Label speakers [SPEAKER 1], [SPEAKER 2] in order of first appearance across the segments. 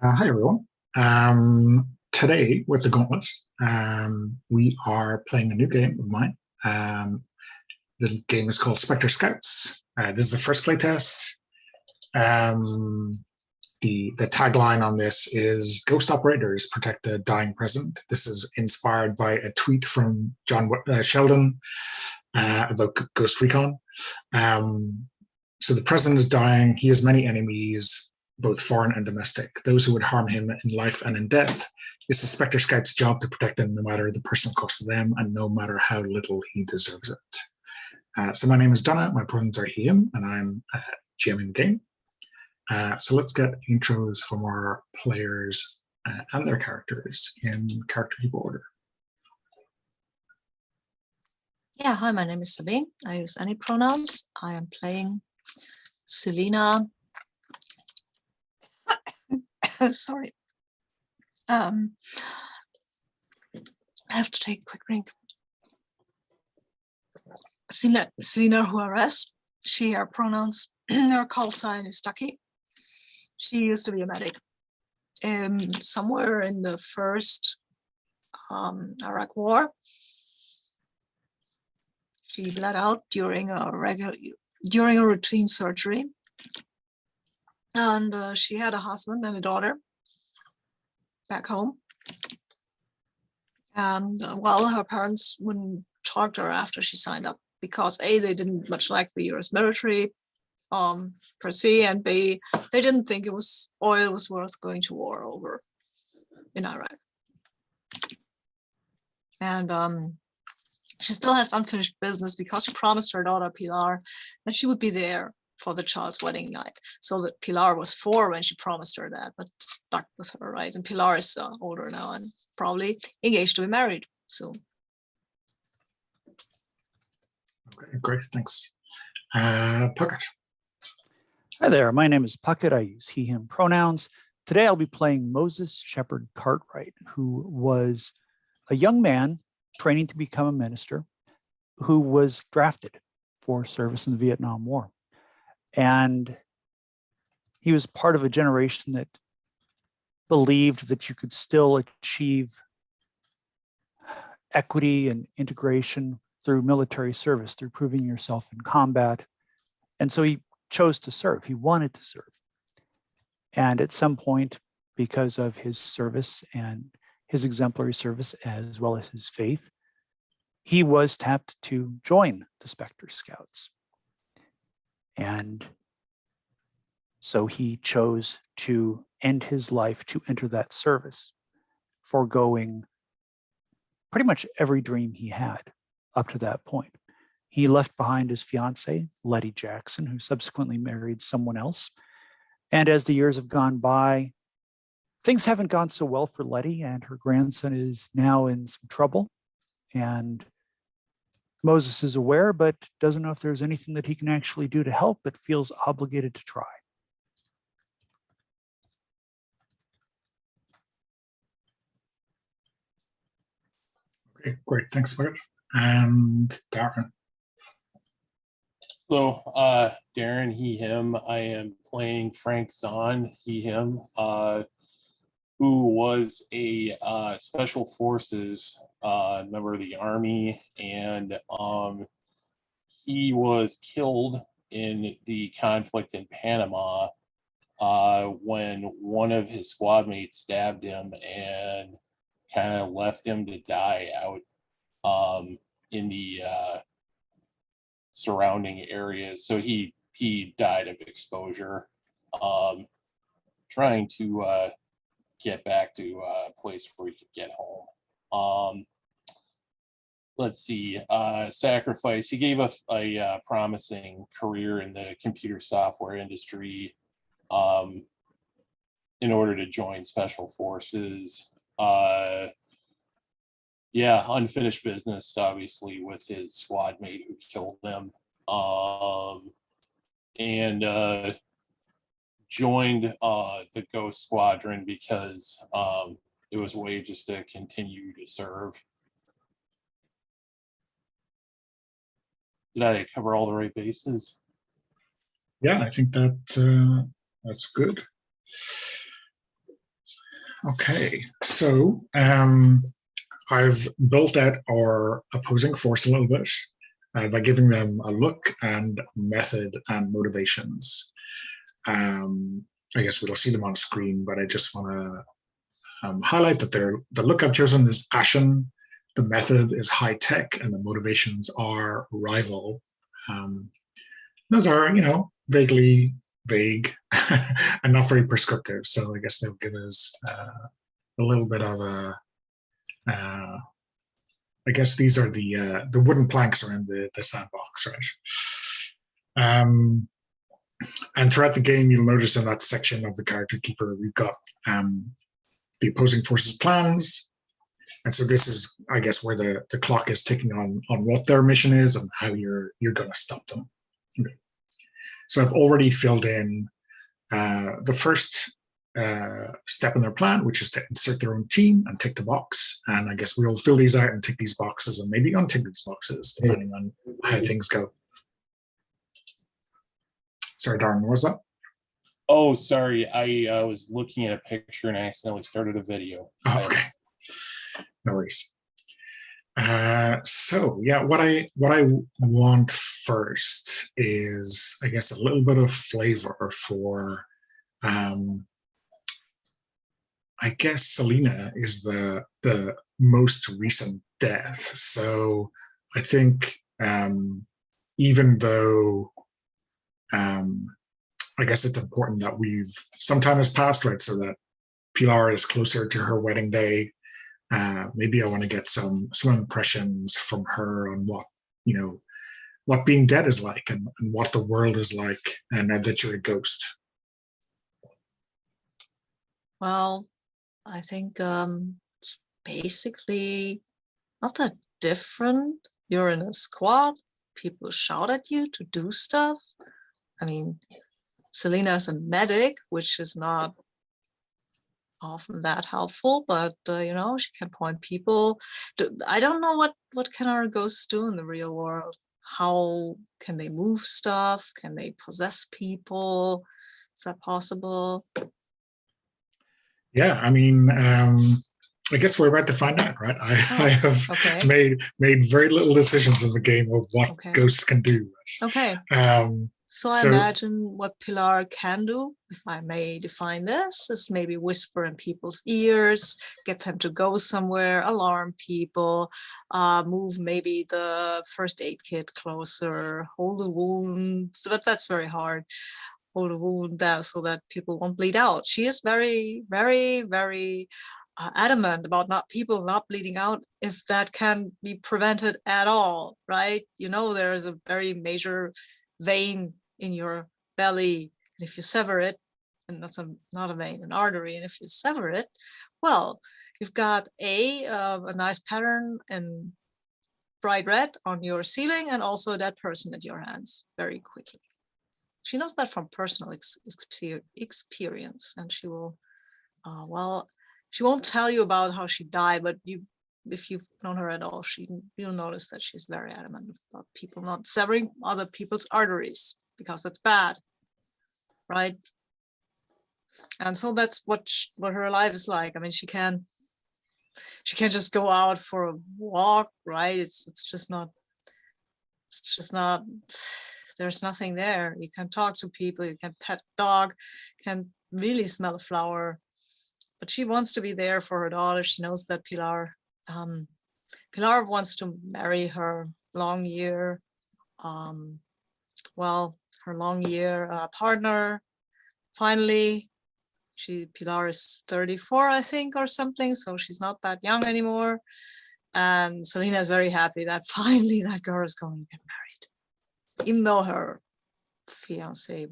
[SPEAKER 1] Hi everyone. Today with the Gauntlet, we are playing a new game of mine. The game is called Spectre Scouts. This is the first playtest. The tagline on this is "Ghost operators protect the dying president." This is inspired by a tweet from John Sheldon about Ghost Recon. So the president is dying. He has many enemies, both foreign and domestic. Those who would harm him in life and in death. It's the Spectre Scout's job to protect him, no matter the personal cost to them, and no matter how little he deserves it. So my name is Donna. My pronouns are he, him, and I'm GMing the game. So let's get intros from our players and their characters in character heap order.
[SPEAKER 2] Yeah, hi, my name is Sabine. I use any pronouns. I am playing Selena. Sorry. I have to take a quick drink. Selena Juarez. She, her pronouns, her call sign is Ducky. She used to be a medic. Somewhere in the first Iraq War, she bled out during a routine surgery, and she had a husband and a daughter back home. And well, her parents wouldn't talk to her after she signed up because A, they didn't much like the US military per se, and B, they didn't think oil was worth going to war over in Iraq. And she still has unfinished business because she promised her daughter Pilar that she would be there for the child's wedding night. So that Pilar was 4 when she promised her that, but stuck with her, right? And Pilar is older now and probably engaged to be married soon.
[SPEAKER 1] Okay, great, thanks. Puckett.
[SPEAKER 3] Hi there, my name is Puckett. I use he, him pronouns. Today I'll be playing Moses Shepard Cartwright, who was a young man training to become a minister who was drafted for service in the Vietnam War. And he was part of a generation that believed that you could still achieve equity and integration through military service, through proving yourself in combat. And so he chose to serve. He wanted to serve. And at some point, because of his service and his exemplary service, as well as his faith, he was tapped to join the Spectre Scouts. And so he chose to end his life to enter that service, foregoing pretty much every dream he had up to that point. He left behind his fiancée, Letty Jackson, who subsequently married someone else. And as the years have gone by, things haven't gone so well for Letty, and her grandson is now in some trouble. And Moses is aware, but doesn't know if there's anything that he can actually do to help, but feels obligated to try.
[SPEAKER 1] Okay, great, thanks, Puckett. And Darren.
[SPEAKER 4] So, Darren, he, him. I am playing Frank Zahn, he, him, who was a special forces member of the Army, and he was killed in the conflict in Panama when one of his squad mates stabbed him and kind of left him to die out in the surrounding areas. So he died of exposure, trying to get back to a place where he could get home. Let's see, sacrifice. He gave a promising career in the computer software industry in order to join special forces. Yeah, unfinished business, obviously, with his squad mate who killed him. And joined the Ghost Squadron because it was a way just to continue to serve. Did I cover all the right bases?
[SPEAKER 1] Yeah, I think that's good. Okay, so I've built out our opposing force a little bit by giving them a look and method and motivations. I guess we'll see them on screen, but I just want to highlight that the look I've chosen is Ashen, the method is high tech, and the motivations are rival. Those are, vaguely vague and not very prescriptive. So I guess they'll give us a little bit of a. I guess these are the wooden planks around the sandbox, right? And throughout the game, you'll notice in that section of the character keeper, we've got the opposing forces plans. And so this is, I guess, where the clock is ticking on what their mission is and how you're going to stop them. Okay. So I've already filled in the first step in their plan, which is to insert their own team and tick the box. And I guess we'll fill these out and tick these boxes and maybe untick these boxes, depending on how things go. Sorry, Darren, what was that?
[SPEAKER 4] Oh, sorry. I was looking at a picture and I accidentally started a video.
[SPEAKER 1] Oh, okay. No worries. So yeah, what I want first is, I guess, a little bit of flavor for I guess Selena is the most recent death. So I think even though I guess it's important that some time has passed, right? So that Pilar is closer to her wedding day. Maybe I want to get some impressions from her on what being dead is like and what the world is like, and that you're a ghost.
[SPEAKER 2] Well, I think it's basically not that different. You're in a squad, people shout at you to do stuff. I mean, Selena is a medic, which is not often that helpful, but she can point people. I don't know what can our ghosts do in the real world. How can they move stuff? Can they possess people? Is that possible?
[SPEAKER 1] Yeah, I mean, I guess we're about to find out, right? I have made very little decisions in the game of what ghosts can do.
[SPEAKER 2] Okay. So I imagine what Pilar can do, if I may define this, is maybe whisper in people's ears, get them to go somewhere, alarm people, move maybe the first aid kit closer, hold a wound, but that's very hard. Hold a wound there so that people won't bleed out. She is very, very, very adamant about people not bleeding out if that can be prevented at all, right? There is a very major vein in your belly, and if you sever it, and that's not a vein, an artery, and if you sever it, well, you've got a nice pattern in bright red on your ceiling, and also that person at your hands very quickly. She knows that from personal experience, and she will, she won't tell you about how she died, but if you've known her at all, you'll notice that she's very adamant about people not severing other people's arteries, because that's bad, right? And so that's what her life is like. I mean, she can't just go out for a walk, right? It's just not. There's nothing there. You can talk to people, you can pet dog, can really smell a flower, but she wants to be there for her daughter. She knows that Pilar wants to marry her long year, her long year partner. Finally, Pilar is 34, I think, or something, so she's not that young anymore. And Selena is very happy that finally that girl is going to get married, even though her fiance,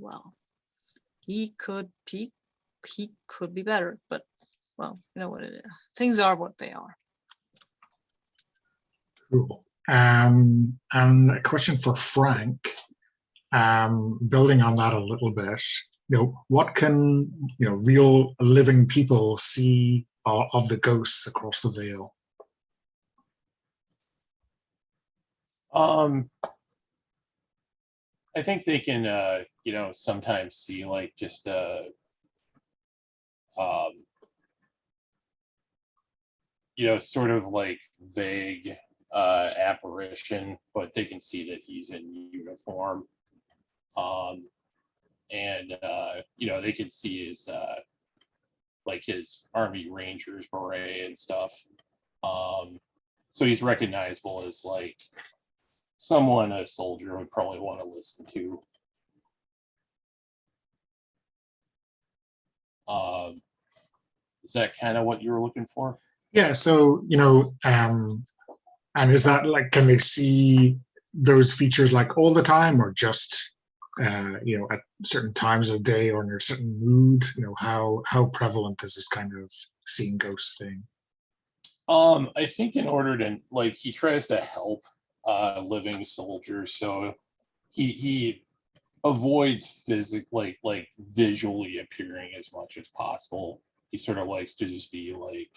[SPEAKER 2] he could be better, but you know what it is. Things are what they are.
[SPEAKER 1] Cool. And a question for Frank, building on that a little bit, what can real living people see of the ghosts across the Veil?
[SPEAKER 4] I think they can, sometimes see like just sort of like vague apparition, but they can see that he's in uniform. And they can see his like his Army Rangers beret and stuff. So he's recognizable as like someone a soldier would probably want to listen to. Is that kind of what you were looking for?
[SPEAKER 1] Yeah. So, and is that like, can they see those features like all the time, or just, at certain times of day or in a certain mood? How prevalent is this kind of seeing ghosts thing?
[SPEAKER 4] I think in order to, like, he tries to help living soldiers, so he avoids like visually appearing as much as possible. He sort of likes to just be like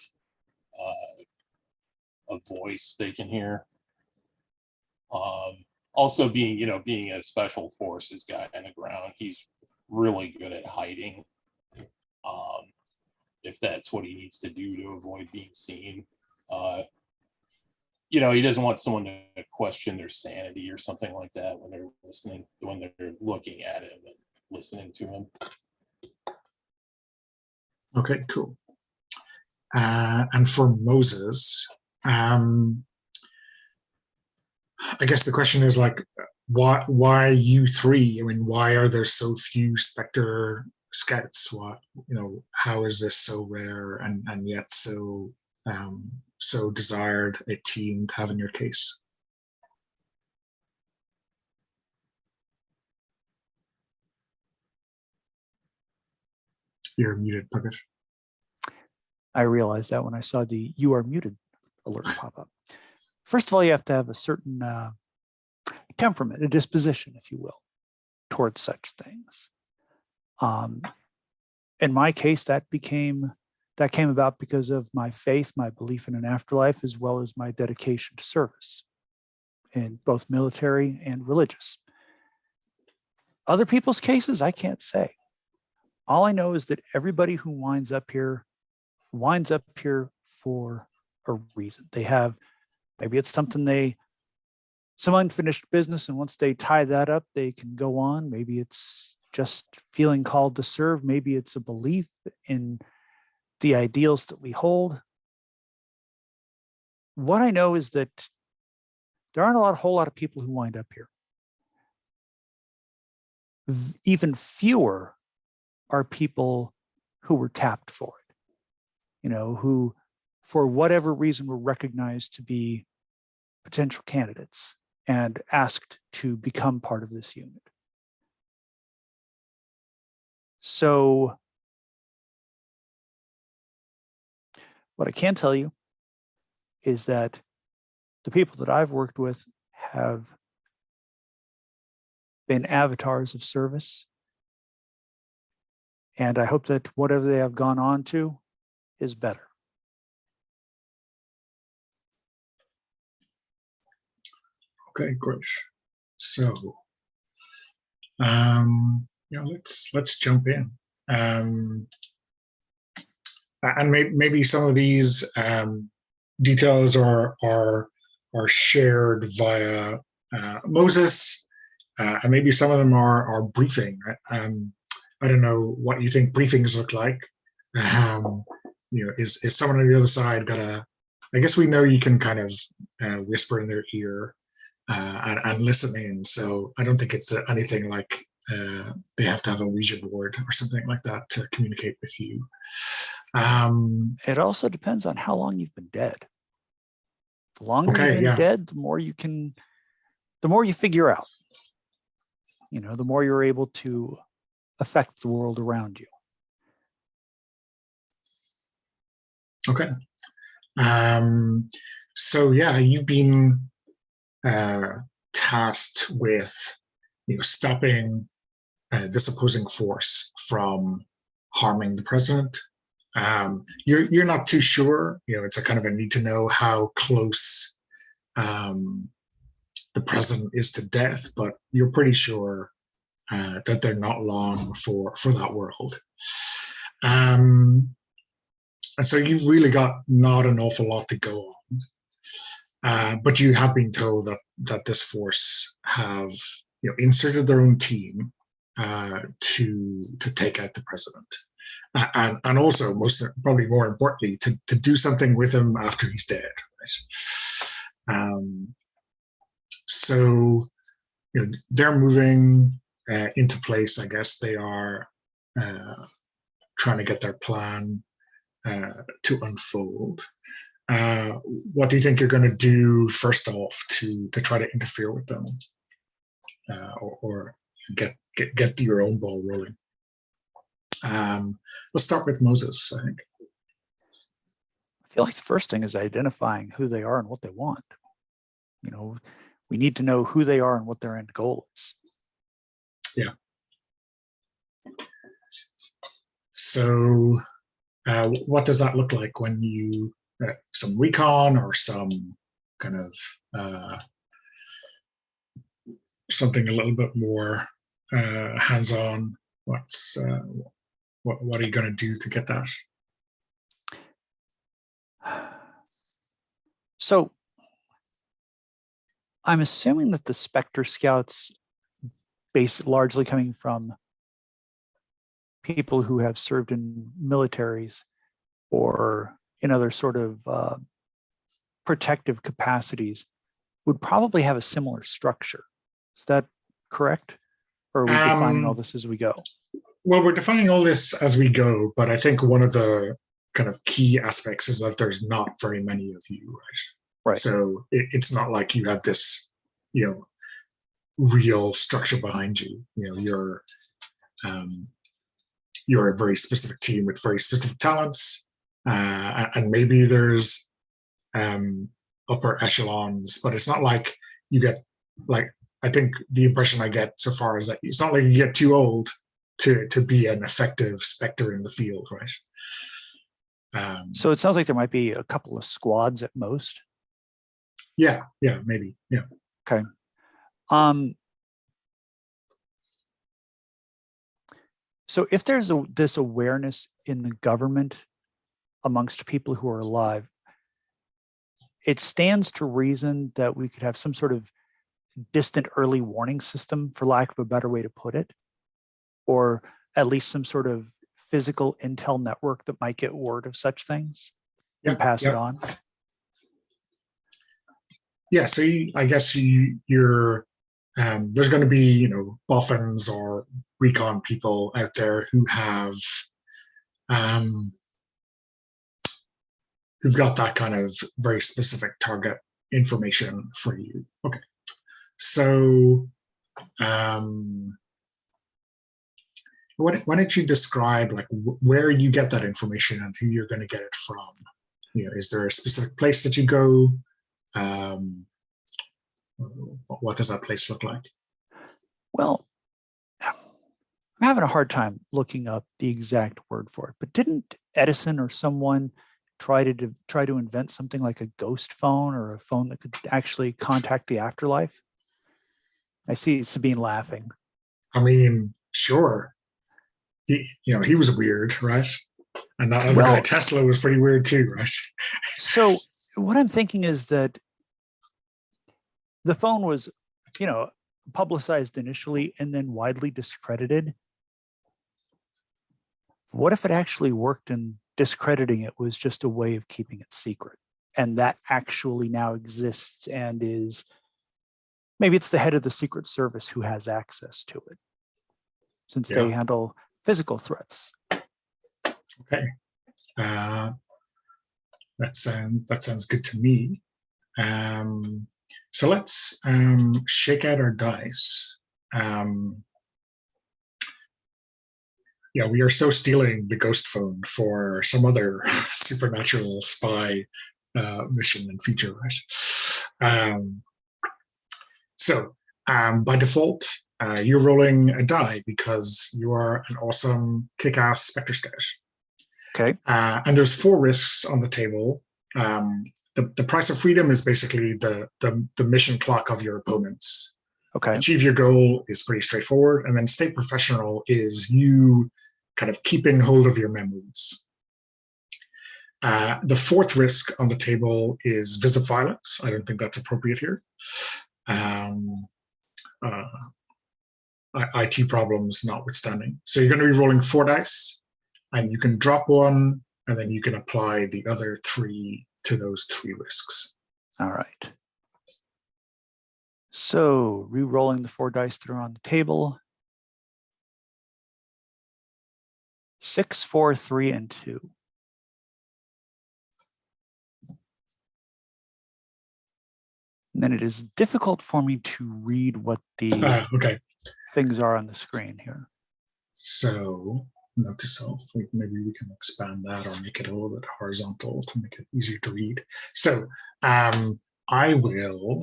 [SPEAKER 4] a voice they can hear. Also being a special forces guy on the ground, he's really good at hiding. If that's what he needs to do to avoid being seen. He doesn't want someone to question their sanity or something like that when they're looking at him and listening to him.
[SPEAKER 1] Okay, cool. And for Moses, I guess the question is like, why you three? I mean, why are there so few Spectre Scouts? How is this so rare and yet so desired a team to have in your case? You're muted, Puckett.
[SPEAKER 3] I realized that when I saw the "you are muted" alert pop up. First of all, you have to have a certain temperament, a disposition, if you will, towards such things. In my case, that came about because of my faith, my belief in an afterlife, as well as my dedication to service, in both military and religious. Other people's cases, I can't say. All I know is that everybody who winds up here for a reason. They have, maybe it's some unfinished business, and once they tie that up, they can go on. Maybe it's just feeling called to serve. Maybe it's a belief in the ideals that we hold. What I know is that there aren't a whole lot of people who wind up here. Even fewer are people who were tapped for it, who, for whatever reason, were recognized to be potential candidates and asked to become part of this unit. So what I can tell you is that the people that I've worked with have been avatars of service. And I hope that whatever they have gone on to is better.
[SPEAKER 1] Okay, great. So, let's jump in. And maybe some of these details are shared via Moses, and maybe some of them are briefing. I don't know what you think briefings look like. Is someone on the other side I guess we know you can kind of whisper in their ear and listen in. So I don't think it's anything like they have to have a Ouija board or something like that to communicate with you.
[SPEAKER 3] It also depends on how long you've been dead. The longer you've been dead, the more you figure out. The more you're able to affect the world around you.
[SPEAKER 1] Okay. So you've been tasked with stopping this opposing force from harming the president. You're not too sure. It's a kind of a need to know how close the president is to death, but you're pretty sure that they're not long for that world. And And so you've really got not an awful lot to go on. But you have been told that this force have inserted their own team to take out the president. And also, probably more importantly, to do something with him after he's dead. Right? So they're moving into place. I guess they are trying to get their plan to unfold. What do you think you're going to do first off to try to interfere with them, or get your own ball rolling? Let's start with Moses, I think.
[SPEAKER 3] I feel like the first thing is identifying who they are and what they want. We need to know who they are and what their end goal is.
[SPEAKER 1] Yeah. So what does that look like when you some recon or some kind of something a little bit more hands-on? What are you going to do to get that?
[SPEAKER 3] So I'm assuming that the Spectre Scouts, largely coming from people who have served in militaries or in other sort of protective capacities, would probably have a similar structure. Is that correct? Or are we defining all this as we go?
[SPEAKER 1] Well, we're defining all this as we go, but I think one of the kind of key aspects is that there's not very many of you, right?
[SPEAKER 3] Right.
[SPEAKER 1] So it's not like you have this, real structure behind you. You're a very specific team with very specific talents, and maybe there's upper echelons, but it's not like you get I think the impression I get so far is that it's not like you get too old to be an effective Spectre in the field, right?
[SPEAKER 3] So it sounds like there might be a couple of squads at most.
[SPEAKER 1] Yeah, maybe. Yeah.
[SPEAKER 3] Okay. So if there's this awareness in the government amongst people who are alive, it stands to reason that we could have some sort of distant early warning system, for lack of a better way to put it, or at least some sort of physical intel network that might get word of such things and pass it on.
[SPEAKER 1] Yeah, so I guess you're there's going to be boffins or recon people out there who have who've got that kind of very specific target information for you. Okay, so why don't you describe where you get that information and who you're going to get it from? Is there a specific place that you go? What does that place look like?
[SPEAKER 3] Well, I'm having a hard time looking up the exact word for it, but didn't Edison or someone try to invent something like a ghost phone, or a phone that could actually contact the afterlife? I see Sabine laughing.
[SPEAKER 1] I mean, sure. He was weird, right? And that other guy, Tesla, was pretty weird too, right?
[SPEAKER 3] So what I'm thinking is that the phone was, publicized initially and then widely discredited. What if it actually worked and discrediting it was just a way of keeping it secret? And that actually now exists and is, maybe it's the head of the Secret Service who has access to it, since they handle physical threats.
[SPEAKER 1] Okay. That sounds good to me. So let's shake out our dice. We are so stealing the ghost phone for some other supernatural spy mission and feature, right? So by default, you're rolling a die because you are an awesome kick-ass Spectre Scout.
[SPEAKER 3] Okay.
[SPEAKER 1] And there's 4 risks on the table. The price of freedom is basically the mission clock of your opponents.
[SPEAKER 3] Okay.
[SPEAKER 1] Achieve your goal is pretty straightforward, and then stay professional is you kind of keeping hold of your memories. The fourth risk on the table is visit violence. I don't think that's appropriate here. IT problems notwithstanding. So you're going to be rolling 4 dice, and you can drop one, and then you can apply the other 3 to those 3 risks.
[SPEAKER 3] All right. So re-rolling the 4 dice that are on the table. 6, 4, 3, and 2. And then it is difficult for me to read what the
[SPEAKER 1] Okay.
[SPEAKER 3] things are on the screen here.
[SPEAKER 1] So note to self, maybe we can expand that or make it a little bit horizontal to make it easier to read. So I will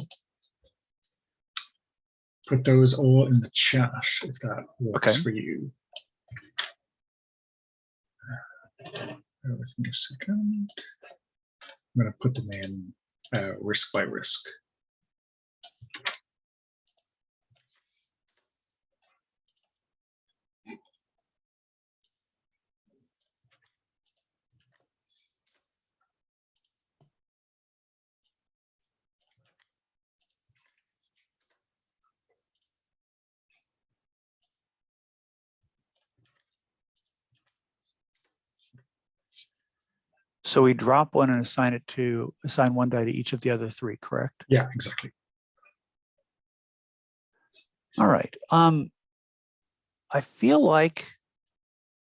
[SPEAKER 1] put those all in the chat if that works for you. Bear with me a second. I'm going to put them in risk by risk.
[SPEAKER 3] So we drop one and assign 1 die to each of the other 3, correct?
[SPEAKER 1] Yeah, exactly.
[SPEAKER 3] All right. I feel like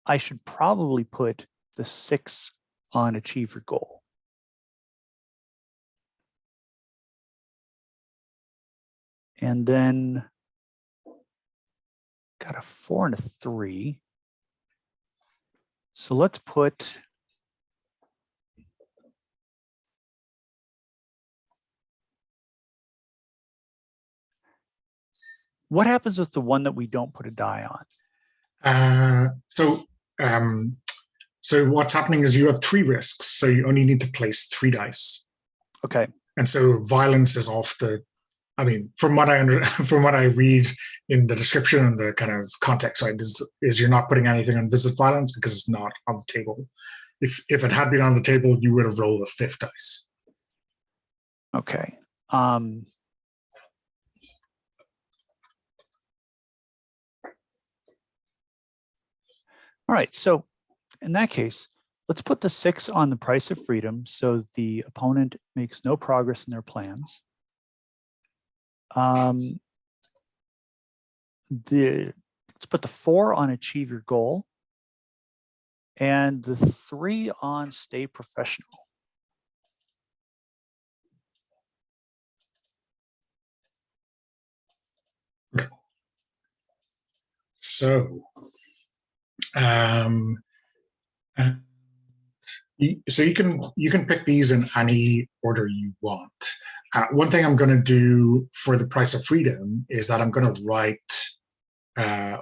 [SPEAKER 3] I should probably put the 6 on achieve your goal. And then got a 4 and a 3. So let's put what happens with the one that we don't put a die on?
[SPEAKER 1] So what's happening is you have 3 risks, so you only need to place 3 dice.
[SPEAKER 3] Okay.
[SPEAKER 1] And so violence is off the. I mean, from what I read in the description and the kind of context, right, is you're not putting anything on visit violence because it's not on the table. If it had been on the table, you would have rolled a 5th dice.
[SPEAKER 3] Okay. All right, so in that case, let's put the 6 on the price of freedom so the opponent makes no progress in their plans. Let's put the 4 on achieve your goal and the 3 on stay professional.
[SPEAKER 1] So, so you can pick these in any order you want. One thing I'm going to do for the price of freedom is that I'm going to write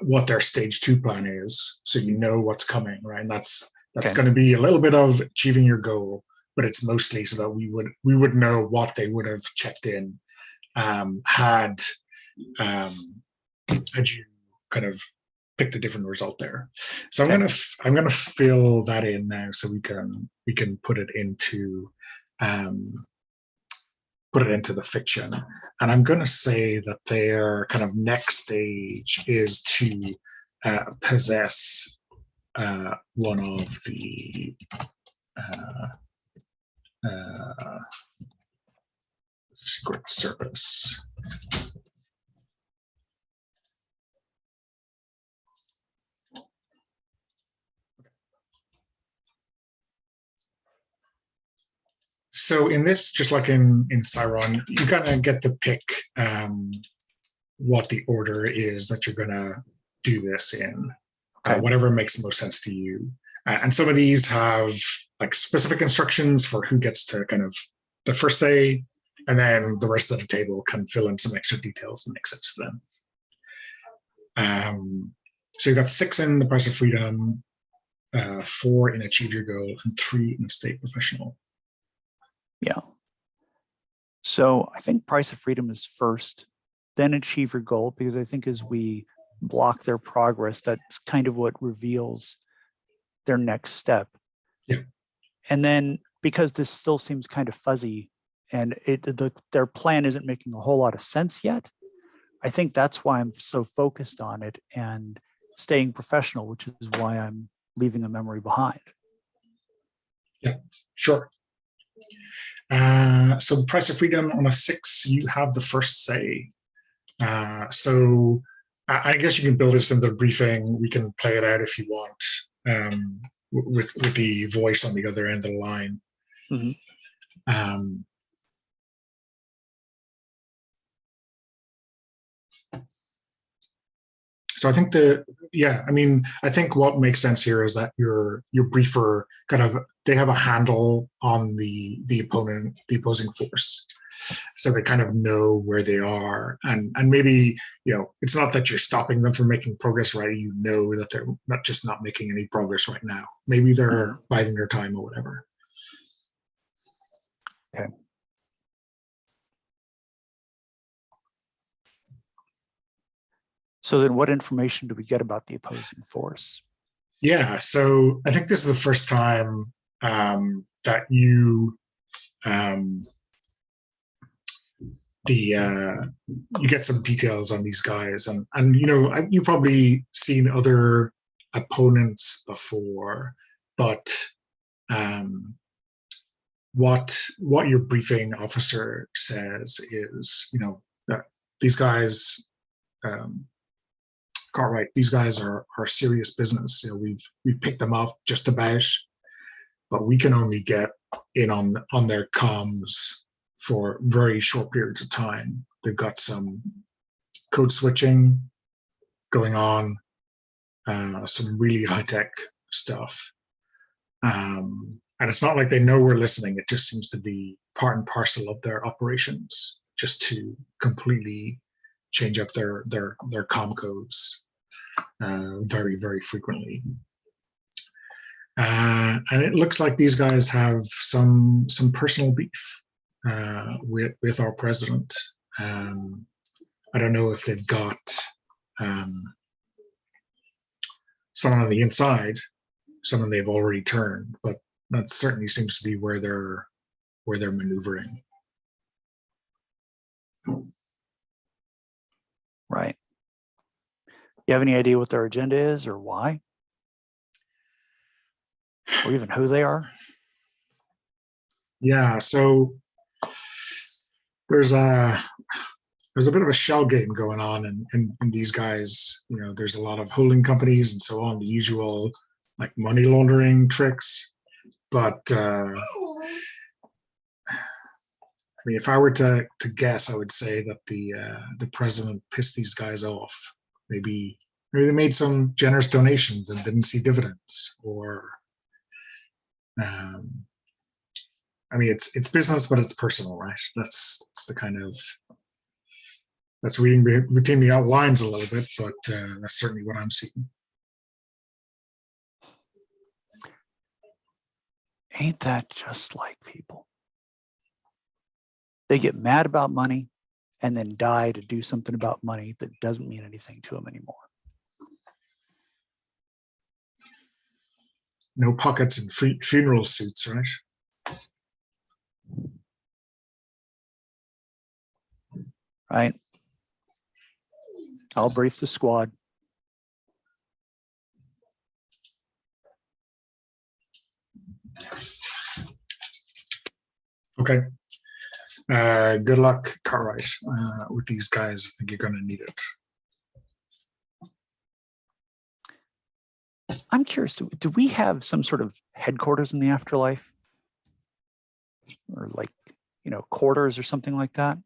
[SPEAKER 1] what their stage 2 plan is, so you know what's coming, right? And that's
[SPEAKER 3] Okay.
[SPEAKER 1] going to be a little bit of achieving your goal, but it's mostly so that we would know what they would have checked in had you kind of picked a different result there. So
[SPEAKER 3] Okay.
[SPEAKER 1] I'm gonna fill that in now so we can put it into the fiction. And I'm gonna say that their kind of next stage is to possess one of the Secret Service. So in this, just like in Cyron, you kind of get to pick what the order is that you're going to do this in,
[SPEAKER 3] Okay.
[SPEAKER 1] whatever makes the most sense to you. And some of these have like specific instructions for who gets to kind of the first say, and then the rest of the table can fill in some extra details that make sense to them. So you've got 6 in the price of freedom, 4 in achieve your goal, and 3 in stay professional.
[SPEAKER 3] Yeah. So I think price of freedom is first, then achieve your goal, because I think as we block their progress, that's kind of what reveals their next step.
[SPEAKER 1] Yeah.
[SPEAKER 3] And then because this still seems kind of fuzzy and their plan isn't making a whole lot of sense yet, I think that's why I'm so focused on it and staying professional, which is why I'm leaving a memory behind.
[SPEAKER 1] Yeah, sure. So price of freedom on a 6, you have the first say. So I guess you can build this into the briefing. We can play it out if you want, with the voice on the other end of the line. So I think I think what makes sense here is that your briefer they have a handle on the opposing force. So they kind of know where they are, and maybe, it's not that you're stopping them from making progress, right? You know that they're not making any progress right now. Maybe they're biding their time or whatever.
[SPEAKER 3] Okay. So then what information do we get about the opposing force? Yeah,
[SPEAKER 1] so I think this is the first time that you you get some details on these guys, and you've probably seen other opponents before, but what your briefing officer says is, that these guys, Cartwright, these guys are serious business. We've picked them off just about, but we can only get in on their comms for very short periods of time. They've got some code switching going on, some really high-tech stuff. And it's not like they know we're listening. It just seems to be part and parcel of their operations, just to completely change up their comm codes very, very frequently. And it looks like these guys have some personal beef with our president. I don't know if they've got someone on the inside, someone they've already turned, but that certainly seems to be where they're maneuvering.
[SPEAKER 3] Right. You have any idea what their agenda is, or why, or even who they are?
[SPEAKER 1] Yeah, so there's a bit of a shell game going on in these guys. There's a lot of holding companies and so on, the usual like money laundering tricks. But if I were to guess, I would say that the president pissed these guys off. Maybe they made some generous donations and didn't see dividends, or it's business, but it's personal, right? That's the kind of, that's reading between the outlines a little bit, but that's certainly what I'm seeing.
[SPEAKER 3] Ain't that just like people? They get mad about money and then die to do something about money that doesn't mean anything to them anymore.
[SPEAKER 1] No pockets and funeral suits, right?
[SPEAKER 3] Right. I'll brief the squad.
[SPEAKER 1] Okay. Good luck, Cartwright, with these guys. I think you're going to need it.
[SPEAKER 3] I'm curious, do we have some sort of headquarters in the afterlife? Or like, quarters or something like that?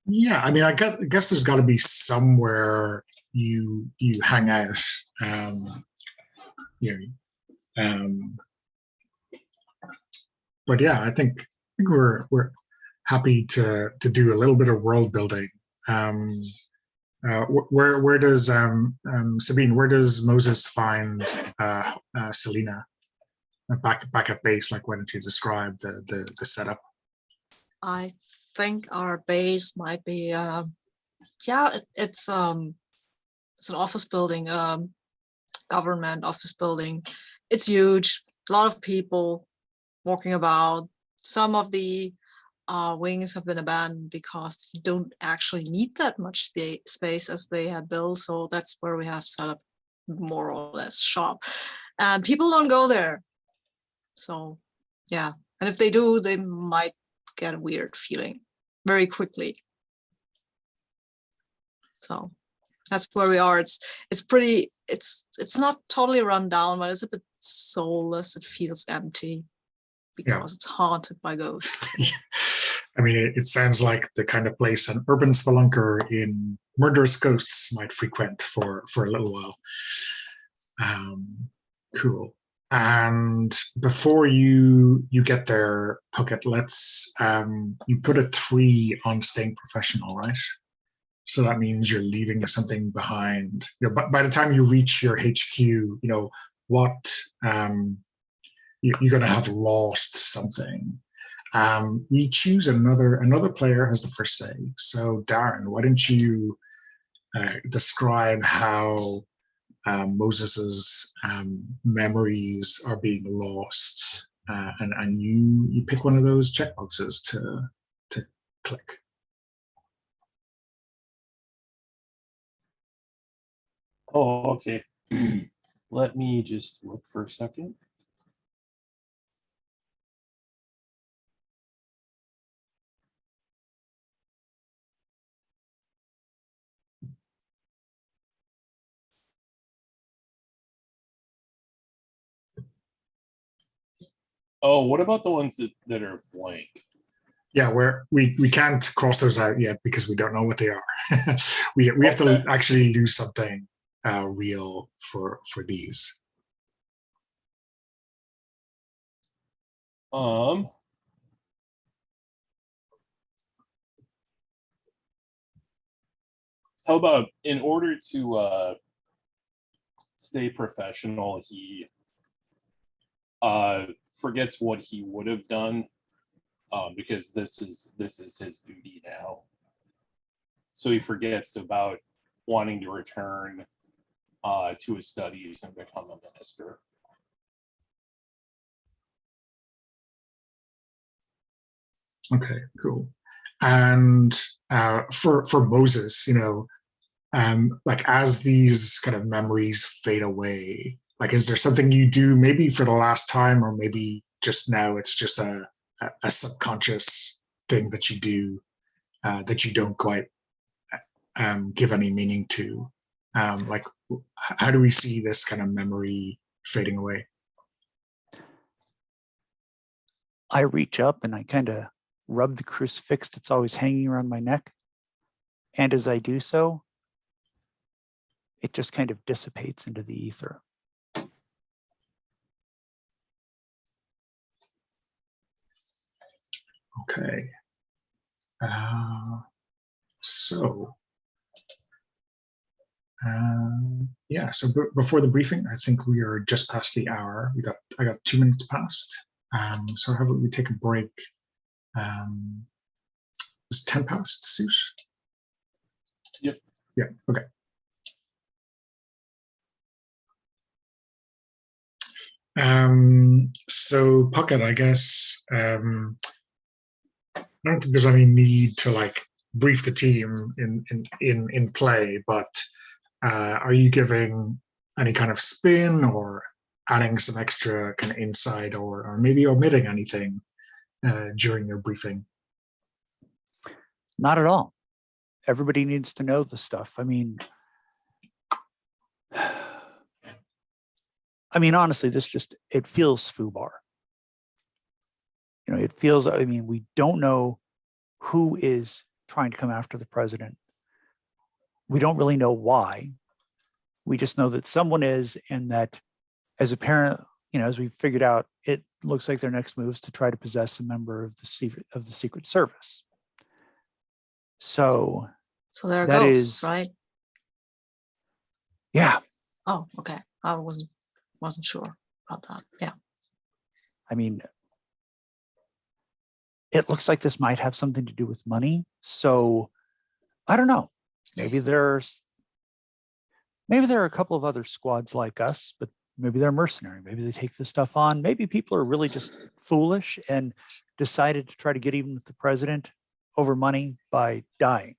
[SPEAKER 1] Yeah, I guess there's got to be somewhere you hang out. But yeah, I think we're happy to do a little bit of world building. Where does Sabine? Where does Moses find Selena? Back at base. Like, why don't you describe the setup?
[SPEAKER 2] I think our base might be Yeah, it's an office building, government office building. It's huge. A lot of people walking about. Some of the wings have been abandoned because you don't actually need that much space as they had built. So that's where we have set up more or less shop. And people don't go there. So yeah, and if they do, they might get a weird feeling very quickly. So that's where we are. It's pretty, it's not totally run down, but it's a bit soulless. It feels empty because it's haunted by ghosts.
[SPEAKER 1] I mean, it sounds like the kind of place an urban spelunker in Murderous Ghosts might frequent for a little while. Cool. And before you get there, Puckett, let's you put a 3 on staying professional, right? So that means you're leaving something behind. You know, but by the time you reach your HQ, you know what you're going to have lost something. We choose another player has the first say. So Darren, why don't you describe how Moses's memories are being lost, and you pick one of those checkboxes to click.
[SPEAKER 4] Oh, okay. Let me just look for a second. Oh, what about the ones that are blank?
[SPEAKER 1] Yeah, we can't cross those out yet because we don't know what they are. we have to actually do something real for these.
[SPEAKER 4] How about in order to stay professional, he forgets what he would have done because this is his duty now. So he forgets about wanting to return to his studies and become a minister.
[SPEAKER 1] Okay, cool. And for Moses, you know, like as these kind of memories fade away, like is there something you do maybe for the last time, or maybe just now it's just a subconscious thing that you do that you don't quite give any meaning to? Like, how do we see this kind of memory fading away?
[SPEAKER 3] I reach up and I kind of rub the crucifix that's always hanging around my neck. And as I do so, it just kind of dissipates into the ether.
[SPEAKER 1] Okay. So yeah, so before the briefing, I think we are just past the hour. I got 2 minutes past. So how about we take a break? Is 10 past suit?
[SPEAKER 4] Yep.
[SPEAKER 1] Yeah, okay. So Puckett, I guess I don't think there's any need to like brief the team in play, but are you giving any kind of spin or adding some extra kind of insight, or maybe omitting anything during your briefing?
[SPEAKER 3] Not at all. Everybody needs to know the stuff. I mean, honestly, it feels FUBAR. You know, it feels, I mean, we don't know who is trying to come after the president. We don't really know why. We just know that someone is, and that as a parent, you know, as we figured out, it looks like their next move is to try to possess a member of the Secret Service. So
[SPEAKER 2] there are
[SPEAKER 3] that
[SPEAKER 2] ghosts,
[SPEAKER 3] is,
[SPEAKER 2] right?
[SPEAKER 3] Yeah.
[SPEAKER 2] Oh, okay. I wasn't sure about that. Yeah.
[SPEAKER 3] I mean, it looks like this might have something to do with money. So I don't know. Maybe there are a couple of other squads like us, but maybe they're mercenary. Maybe they take this stuff on. Maybe people are really just foolish and decided to try to get even with the president over money by dying,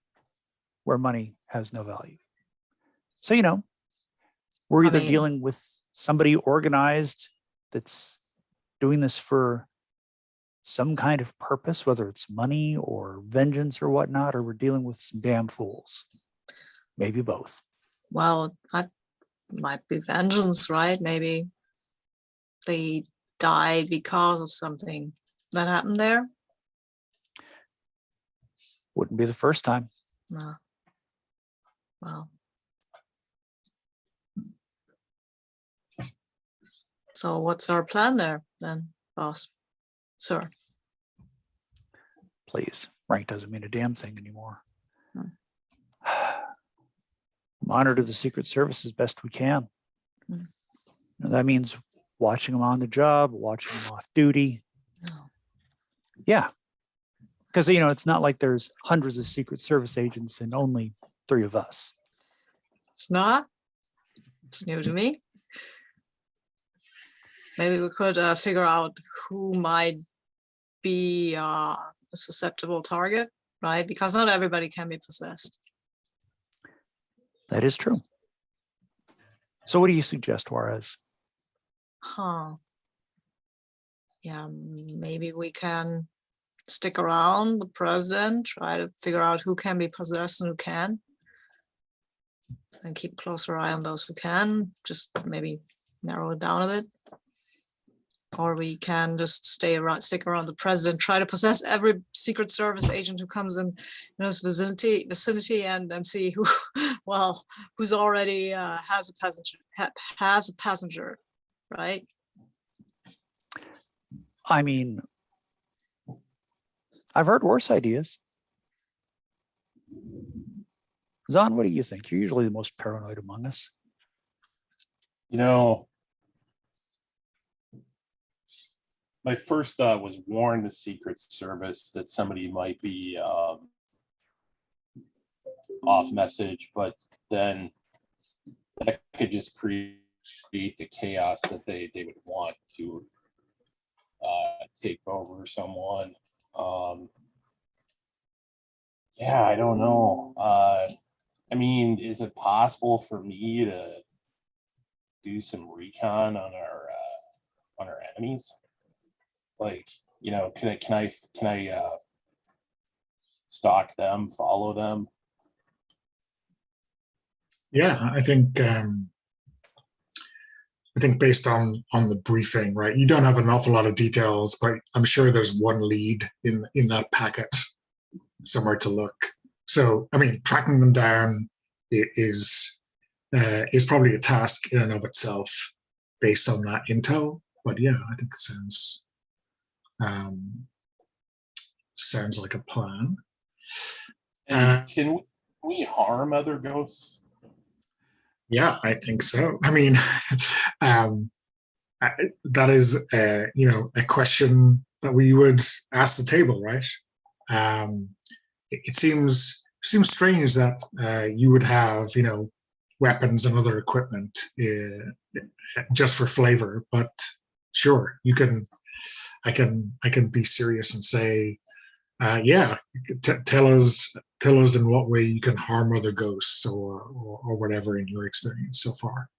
[SPEAKER 3] where money has no value. So, we're either dealing with somebody organized that's doing this for some kind of purpose, whether it's money or vengeance or whatnot, or we're dealing with some damn fools. Maybe both.
[SPEAKER 2] Well, that might be vengeance, right? Maybe they died because of something that happened there.
[SPEAKER 3] Wouldn't be the first time.
[SPEAKER 2] No. Well. So what's our plan there then, boss? Sir?
[SPEAKER 3] Please, rank doesn't mean a damn thing anymore.
[SPEAKER 2] Hmm.
[SPEAKER 3] Monitor the Secret Service as best we can.
[SPEAKER 2] Hmm.
[SPEAKER 3] And that means watching them on the job, watching them off duty.
[SPEAKER 2] No.
[SPEAKER 3] Yeah. Because, it's not like there's hundreds of Secret Service agents and only 3 of us.
[SPEAKER 2] It's not. It's new to me. Maybe we could figure out who might be a susceptible target, right? Because not everybody can be possessed.
[SPEAKER 3] That is true. So what do you suggest, Juarez?
[SPEAKER 2] Huh. Yeah, maybe we can stick around the president, try to figure out who can be possessed and who can. And keep a closer eye on those who can, just maybe narrow it down a bit. Or we can just stick around the president, try to possess every Secret Service agent who comes in his vicinity, and see who, well, who's already has a passenger, right?
[SPEAKER 3] I mean, I've heard worse ideas. Zahn, what do you think? You're usually the most paranoid among us.
[SPEAKER 4] My first thought was warn the Secret Service that somebody might be off message, but then that could just create the chaos that they would want to take over someone. Yeah, I don't know. Is it possible for me to do some recon on our enemies? Like, can I stalk them, follow them?
[SPEAKER 1] Yeah, I think based on the briefing, right, you don't have an awful lot of details, but I'm sure there's one lead in that packet somewhere to look. So, tracking them down is probably a task in and of itself based on that intel. But yeah, I think it sounds like a plan.
[SPEAKER 4] And can we harm other ghosts?
[SPEAKER 1] Yeah, I think so. That is a question that we would ask the table, right? It seems strange that you would have weapons and other equipment just for flavor, but sure, you can. I can be serious and say, yeah, tell us in what way you can harm other ghosts or whatever in your experience so far.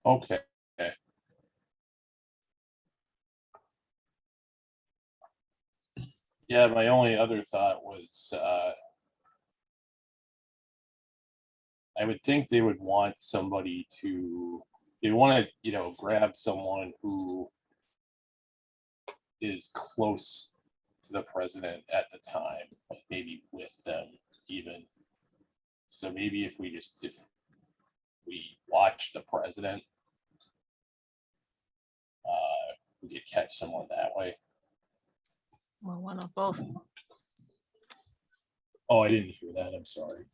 [SPEAKER 4] Okay. Yeah, my only other thought was I would think they would want somebody to, they want to, grab someone who is close to the president at the time, like maybe with them even. So maybe if we watch the president, we could catch someone that way.
[SPEAKER 2] Well, why not both?
[SPEAKER 4] Oh, I didn't hear that. I'm sorry.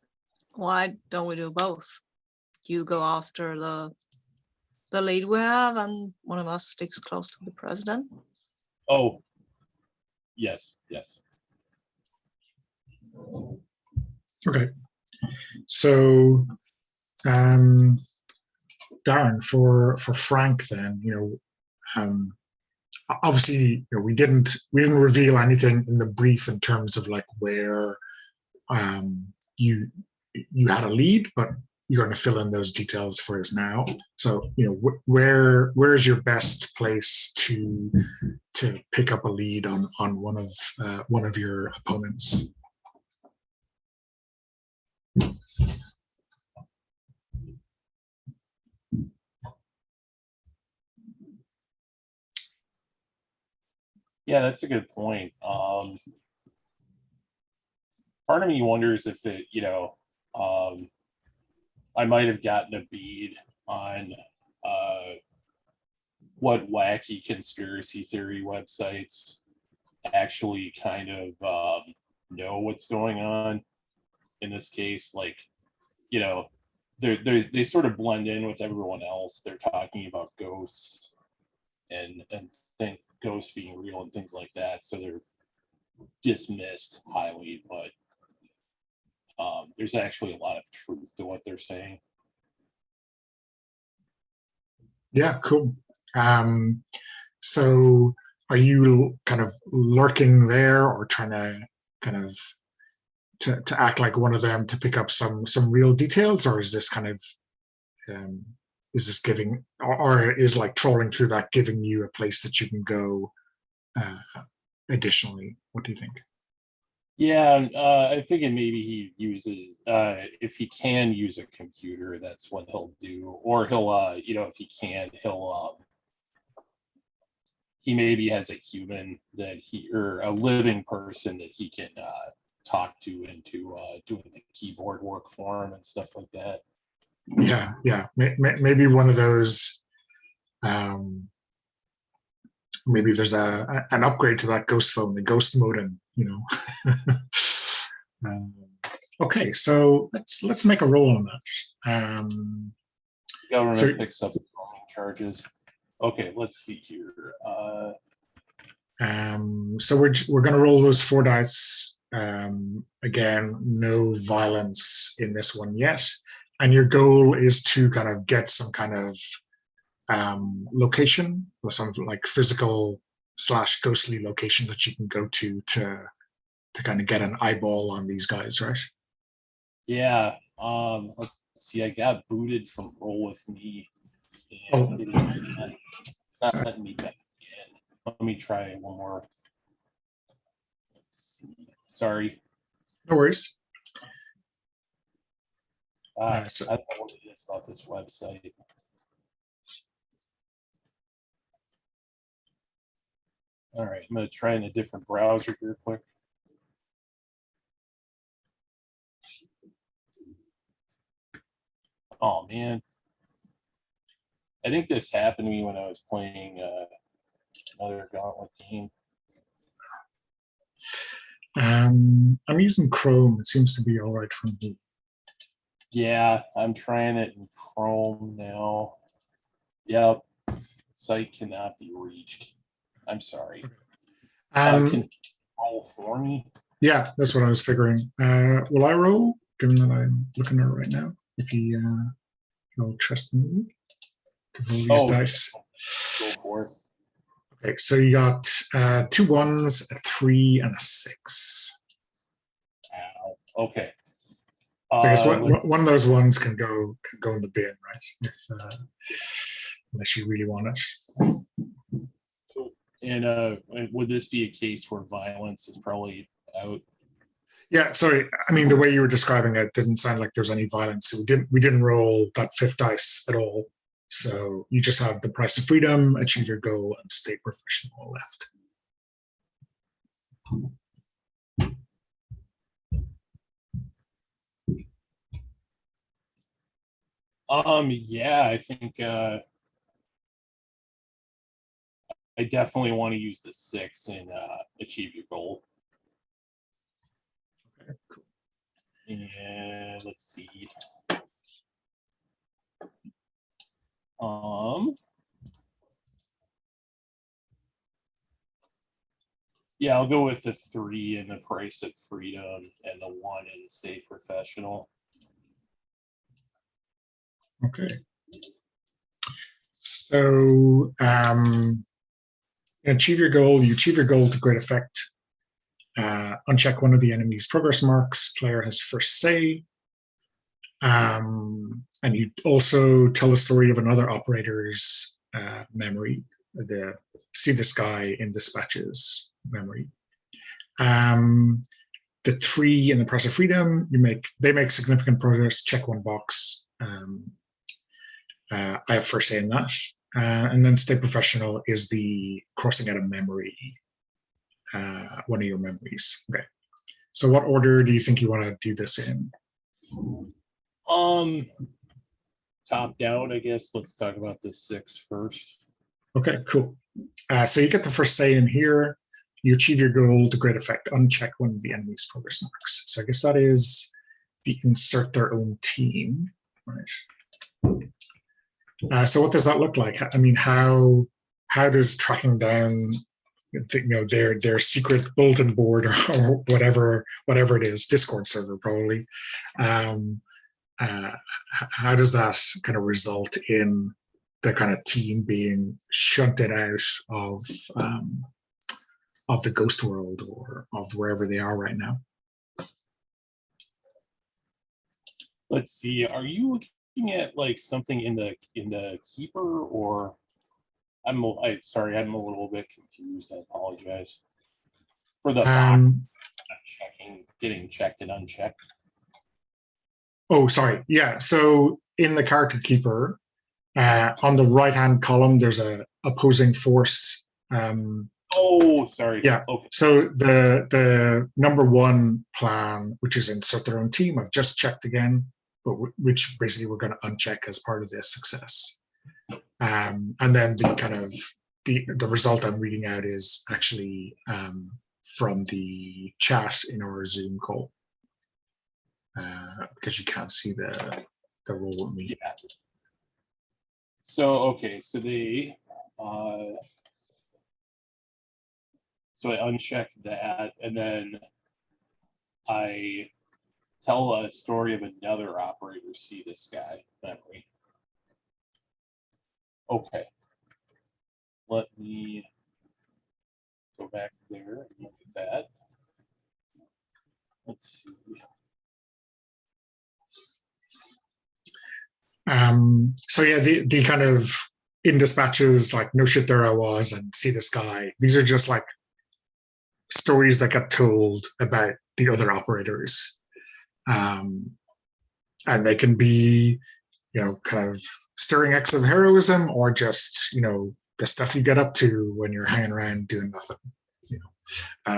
[SPEAKER 2] Why don't we do both? You go after the lead we have, and one of us sticks close to the president.
[SPEAKER 4] Oh, yes.
[SPEAKER 1] Okay. So, Darren, for Frank, then, obviously, we didn't reveal anything in the brief in terms of like where you had a lead, but you're going to fill in those details for us now. So, where's your best place to pick up a lead on one of your opponents?
[SPEAKER 4] Yeah, that's a good point. Part of me wonders if it, I might have gotten a bead on what wacky conspiracy theory websites actually kind of know what's going on. In this case, like, they sort of blend in with everyone else. They're talking about ghosts and think ghosts being real and things like that, so they're dismissed highly, but there's actually a lot of truth to what they're saying.
[SPEAKER 1] Yeah, cool. So are you kind of lurking there, or trying to kind of to act like one of them to pick up some real details, or is this kind of is this giving, or is like trolling through that giving you a place that you can go additionally? What do you think?
[SPEAKER 4] Yeah, I thinking maybe he uses, if he can use a computer, that's what he'll do. Or he'll, if he can, he maybe has a human that or a living person that he can talk to into doing the keyboard work for him and stuff like that.
[SPEAKER 1] Yeah. Maybe one of those. Maybe there's an upgrade to that ghost phone, the ghost modem. Okay, so let's make a roll on that.
[SPEAKER 4] Government picks up roaming charges. Okay, let's see here.
[SPEAKER 1] So we're going to roll those 4 dice. Again, no violence in this one yet, and your goal is to kind of get some kind of location, or some like physical / ghostly location that you can go to kind of get an eyeball on these guys, right?
[SPEAKER 4] Yeah. Let's see. I got booted from Roll With Me, and it's not letting me back in. Let me try one more. Let's see. Sorry.
[SPEAKER 1] No worries.
[SPEAKER 4] I don't know what it is about this website. All right, I'm going to try in a different browser here quick. Oh, man. I think this happened to me when I was playing another Gauntlet game.
[SPEAKER 1] I'm using Chrome. It seems to be all right for me.
[SPEAKER 4] Yeah, I'm trying it in Chrome now. Yep, site cannot be reached. I'm sorry. Can roll for me?
[SPEAKER 1] Yeah, that's what I was figuring. Will I roll, given that I'm looking at it right now? If you'll trust me to roll these dice.
[SPEAKER 4] Go for it.
[SPEAKER 1] Okay, so you got 2 1s, a 3, and a 6.
[SPEAKER 4] Ow. Okay.
[SPEAKER 1] So I guess one of those ones can go in the bin, right? Unless you really want it.
[SPEAKER 4] And would this be a case where violence is probably out?
[SPEAKER 1] Yeah, sorry. I mean, the way you were describing it didn't sound like there's any violence. So we didn't roll that 5th dice at all. So you just have the price of freedom, achieve your goal, and stay professional left.
[SPEAKER 4] Yeah, I think I definitely want to use the 6 and achieve your goal.
[SPEAKER 1] Okay, cool.
[SPEAKER 4] And let's see. Yeah, I'll go with the 3 in the price of freedom and the 1 in stay professional.
[SPEAKER 1] Okay. So achieve your goal. You achieve your goal to great effect. Uncheck one of the enemy's progress marks. Player has first say. And you also tell the story of another operator's memory. See this guy in dispatches memory. The 3 in the press of freedom, they make significant progress. Check one box. I have first say in that. And then stay professional is the crossing out a memory, one of your memories. Okay. So what order do you think you want to do this in?
[SPEAKER 4] Top down, I guess. Let's talk about the 6 first.
[SPEAKER 1] Okay, cool. So you get the first say in here. You achieve your goal to great effect. Uncheck one of the enemy's progress marks. So I guess that is the insert their own team, right? So what does that look like? I mean, how does tracking down, their secret bulletin board or whatever it is, Discord server probably? How does that kind of result in the kind of team being shunted out of the ghost world or of wherever they are right now?
[SPEAKER 4] Let's see. Are you looking at like something in the keeper, or I'm sorry, I'm a little bit confused. I apologize. For the box getting checked and unchecked.
[SPEAKER 1] Oh, sorry. Yeah. So in the character keeper, on the right-hand column, there's a opposing force.
[SPEAKER 4] Oh, sorry.
[SPEAKER 1] Yeah.
[SPEAKER 4] Okay.
[SPEAKER 1] So the number 1 plan, which is insert their own team, I've just checked again, but which basically we're going to uncheck as part of this success. And then the kind of the result I'm reading out is actually from the chat in our Zoom call, because you can't see the role with me.
[SPEAKER 4] Yeah. So okay, so they so I uncheck that, and then I tell a story of another operator. See this guy memory. Okay. Let me go back there and look at that. Let's see.
[SPEAKER 1] So yeah, the kind of in dispatches, like no shit, there I was, and see this guy. These are just like stories that got told about the other operators, and they can be, kind of stirring acts of heroism, or just the stuff you get up to when you're hanging around doing nothing.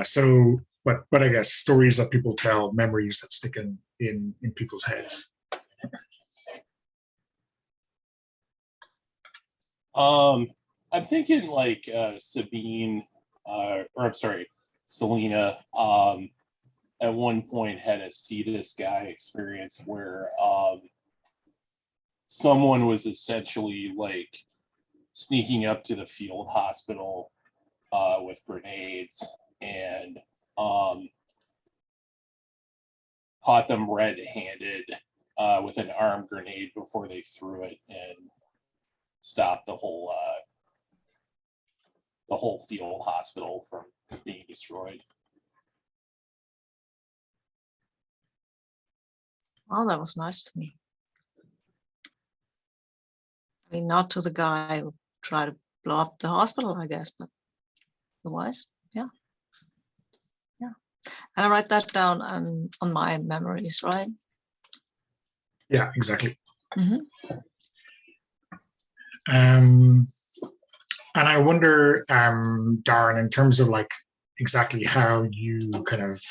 [SPEAKER 1] So, but I guess stories that people tell, memories that stick in people's heads.
[SPEAKER 4] I'm thinking like Sabine, or I'm sorry, Selena, at one point had a see this guy experience where someone was essentially like sneaking up to the field hospital with grenades and caught them red-handed with an armed grenade before they threw it and stopped the whole field hospital from being destroyed.
[SPEAKER 2] Oh, that was nice to me. I mean, not to the guy who tried to blow up the hospital, I guess, but otherwise, yeah. Yeah. And I write that down on my memories, right?
[SPEAKER 1] Yeah, exactly.
[SPEAKER 2] Mm-hmm.
[SPEAKER 1] And I wonder, Darren, in terms of like exactly how you kind of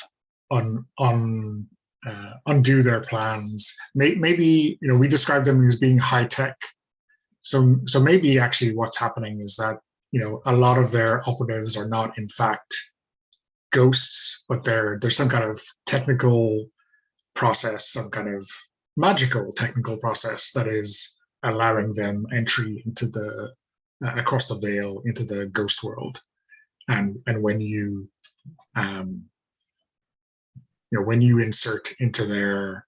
[SPEAKER 1] undo their plans. Maybe we describe them as being high tech. So maybe actually what's happening is that a lot of their operatives are not in fact ghosts, but there's some kind of technical process, some kind of magical technical process that is allowing them entry into the across the veil into the ghost world. and when you when you insert into their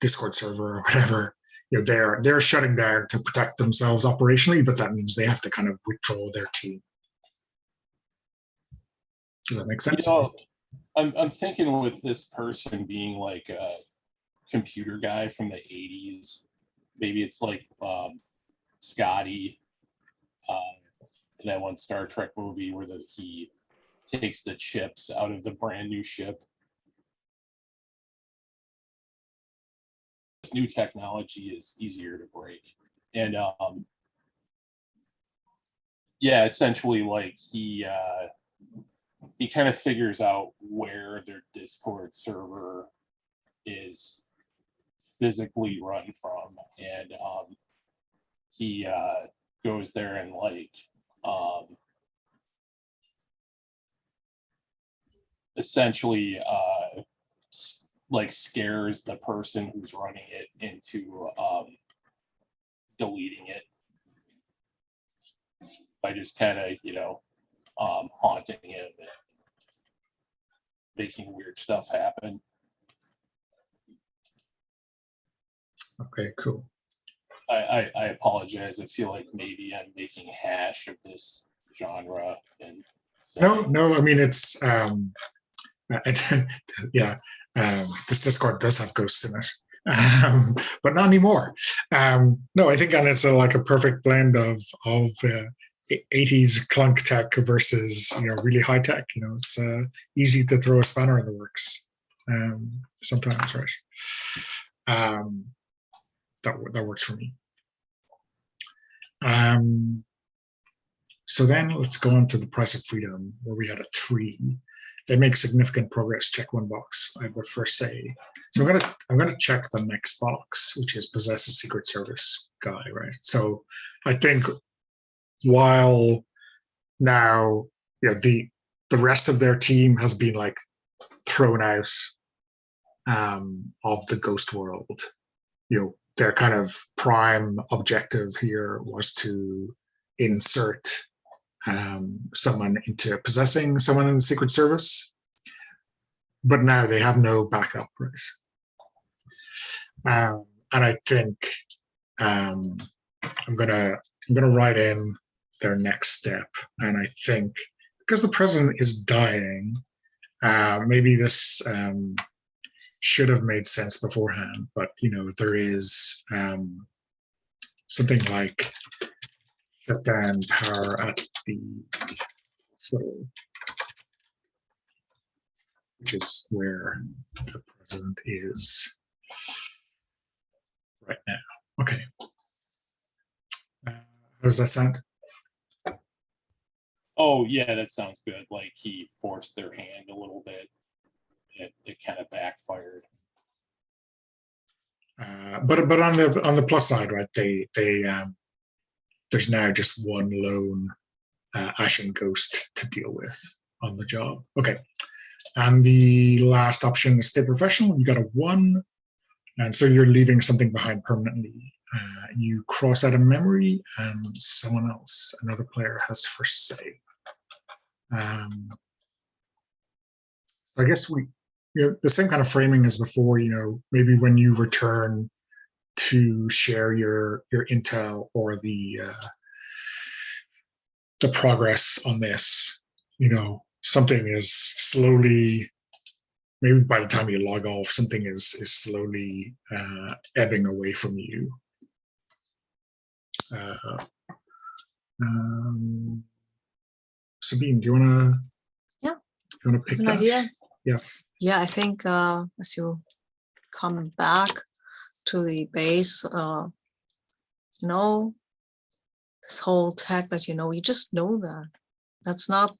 [SPEAKER 1] Discord server or whatever, they're shutting down to protect themselves operationally, but that means they have to kind of withdraw their team. Does that make sense?
[SPEAKER 4] I'm thinking with this person being like a computer guy from the 80s, maybe it's like Scotty, in that one Star Trek movie where he takes the chips out of the brand new ship. This new technology is easier to break. And yeah, essentially like he kind of figures out where their Discord server is physically run from, and he goes there and like essentially like scares the person who's running it into deleting it by just kind of haunting him and making weird stuff happen.
[SPEAKER 1] Okay, cool.
[SPEAKER 4] I apologize. I feel like maybe I'm making a hash of this genre. And
[SPEAKER 1] no. I mean, it's yeah. This Discord does have ghosts in it, but not anymore. No, I think, and it's like a perfect blend of 80s clunk tech versus really high tech. It's easy to throw a spanner in the works sometimes, right? That works for me. So then let's go on to the price of freedom, where we had a 3. They make significant progress. Check one box, I would first say. So I'm gonna check the next box, which is possess a secret service guy, right? So I think while now the rest of their team has been like thrown out of the ghost world, their kind of prime objective here was to insert someone into possessing someone in the Secret Service, but now they have no backup, right? And I think I'm gonna write in their next step, and I think because the president is dying, maybe this should have made sense beforehand, but there is something like shut down power at the hospital, which is where the president is right now. Okay. How does that sound?
[SPEAKER 4] Oh yeah, that sounds good. Like he forced their hand a little bit. It kind of backfired.
[SPEAKER 1] But on the plus side, right? They there's now just one lone Ashen ghost to deal with on the job. Okay, and the last option is stay professional. You got a 1, and so you're leaving something behind permanently. You cross out a memory, and someone else, another player, has first save. I guess the same kind of framing as before. Maybe when you return to share your intel or the progress on this, something is slowly, maybe by the time you log off, something is slowly ebbing away from you. Sabine, do you want to pick
[SPEAKER 2] An
[SPEAKER 1] that?
[SPEAKER 2] idea?
[SPEAKER 1] Yeah.
[SPEAKER 2] Yeah, I think as you come back to the base, this whole tech that you just know that. That's not,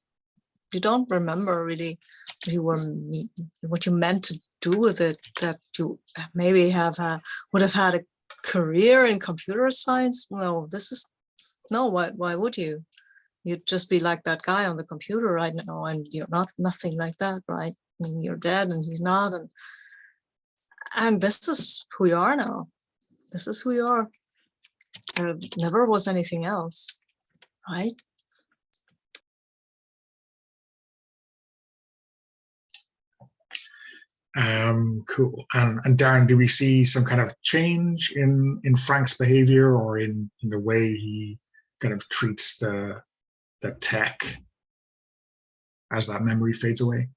[SPEAKER 2] you don't remember really what you meant to do with it, that you maybe would have had a career in computer science. No, why would you? You'd just be like that guy on the computer right now, and you're nothing like that, right? I mean, you're dead and he's not, and this is who you are now. This is who you are. There never was anything else, right?
[SPEAKER 1] Cool. And Darren, do we see some kind of change in Frank's behavior or in the way he kind of treats the tech as that memory fades away?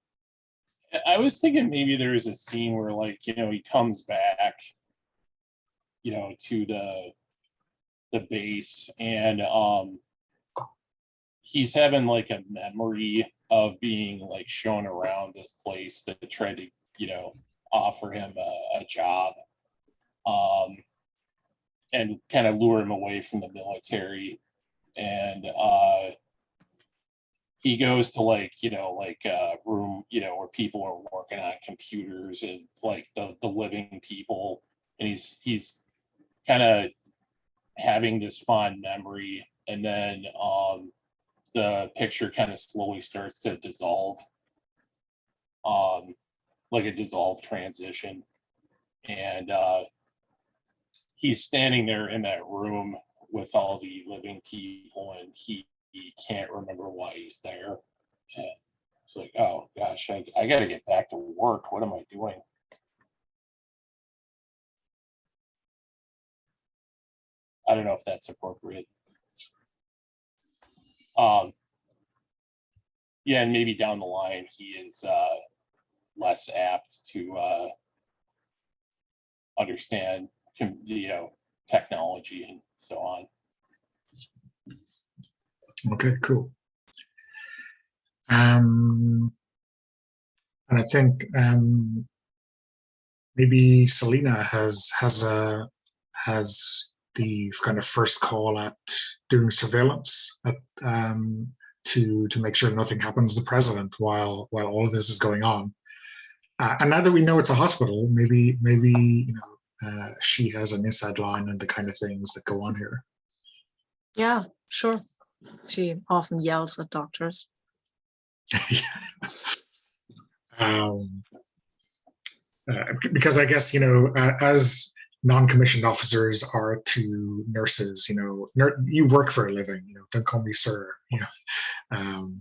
[SPEAKER 4] I was thinking maybe there is a scene where, like, you know, he comes back, you know, to the base, and he's having like a memory of being like shown around this place that tried to, you know, offer him a job, and kind of lure him away from the military. And he goes to, like, you know, like a room, you know, where people are working on computers and like the living people, and he's kind of having this fond memory, and then the picture kind of slowly starts to dissolve, like a dissolve transition, and he's standing there in that room with all the living people, and he can't remember why he's there. And it's like, oh gosh, I got to get back to work. What am I doing? I don't know if that's appropriate. Yeah, and maybe down the line he is less apt to understand, you know, technology and so on.
[SPEAKER 1] Okay, cool. And I think maybe Selena has the kind of first call at doing surveillance at, to make sure nothing happens to the president while all of this is going on. And now that we know it's a hospital, maybe you know, she has an inside line on the kind of things that go on here.
[SPEAKER 2] Yeah, sure. She often yells at doctors.
[SPEAKER 1] Because I guess, you know, as non-commissioned officers are to nurses, you know, you work for a living, you know, don't call me sir, you know.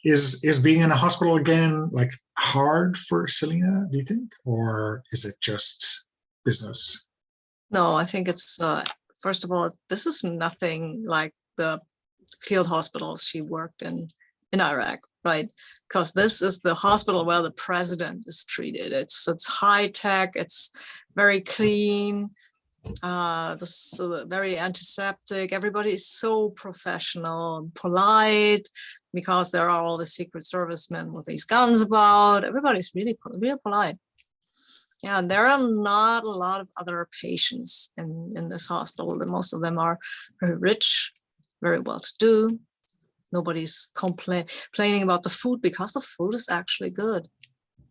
[SPEAKER 1] Is being in a hospital again like hard for Selena, do you think, or is it just business?
[SPEAKER 2] No, I think it's first of all, this is nothing like the field hospitals she worked in Iraq, right? Because this is the hospital where the president is treated. It's high tech, it's very clean, this very antiseptic. Everybody is so professional and polite because there are all the Secret Servicemen with these guns about. Everybody's really polite. Yeah, and there are not a lot of other patients in this hospital. Most of them are very rich, very well-to-do. Nobody's complaining about the food because the food is actually good.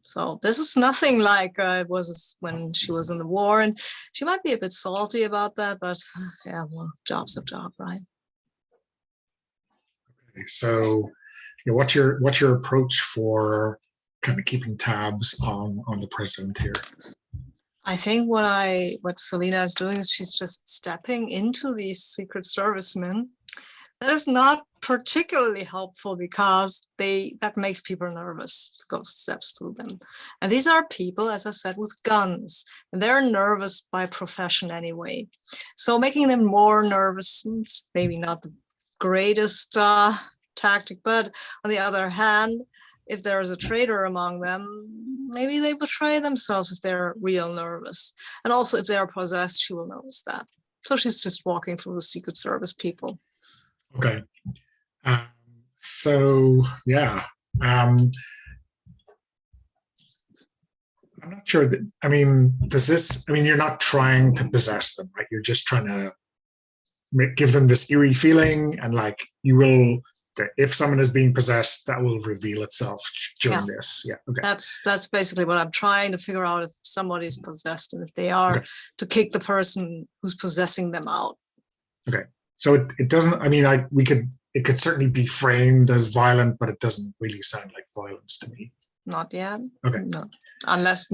[SPEAKER 2] So this is nothing like it was when she was in the war, and she might be a bit salty about that, but yeah, well, job's a job, right?
[SPEAKER 1] Okay, so, you know, what's your approach for kind of keeping tabs on the president here?
[SPEAKER 2] I think what Selena is doing is she's just stepping into these Secret Servicemen. That is not particularly helpful because that makes people nervous to go steps to them. And these are people, as I said, with guns, and they're nervous by profession anyway. So making them more nervous, maybe not the greatest tactic, but on the other hand, if there is a traitor among them, maybe they betray themselves if they're real nervous. And also if they're possessed, she will notice that. So she's just walking through the Secret Service people.
[SPEAKER 1] Okay. So yeah, I'm not sure that, I mean, you're not trying to possess them, right? You're just trying to give them this eerie feeling, and like if someone is being possessed, that will reveal itself during this. Yeah. Okay.
[SPEAKER 2] That's basically what I'm trying to figure out, if somebody's possessed and if they are, okay, to kick the person who's possessing them out. Okay.
[SPEAKER 1] So it doesn't, I mean, it could certainly be framed as violent, but it doesn't really sound like violence to me.
[SPEAKER 2] Not yet.
[SPEAKER 1] Okay.
[SPEAKER 2] No. Unless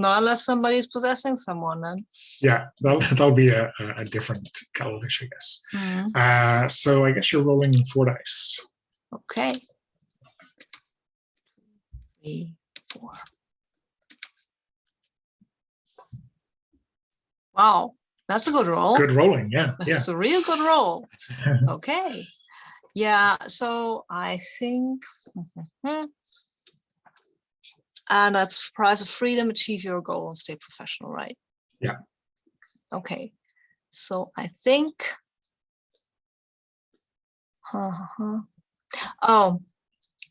[SPEAKER 2] somebody's possessing someone, then.
[SPEAKER 1] Yeah, that'll be a different colorish, I guess. Mm-hmm. So I guess you're rolling 4 dice.
[SPEAKER 2] Okay. 3, 4. Wow, that's a good roll.
[SPEAKER 1] Good rolling, yeah.
[SPEAKER 2] That's a real good roll. Okay. Yeah, so I think, and that's prize of freedom, achieve your goal and stay professional, right?
[SPEAKER 1] Yeah.
[SPEAKER 2] Okay, so I think, oh,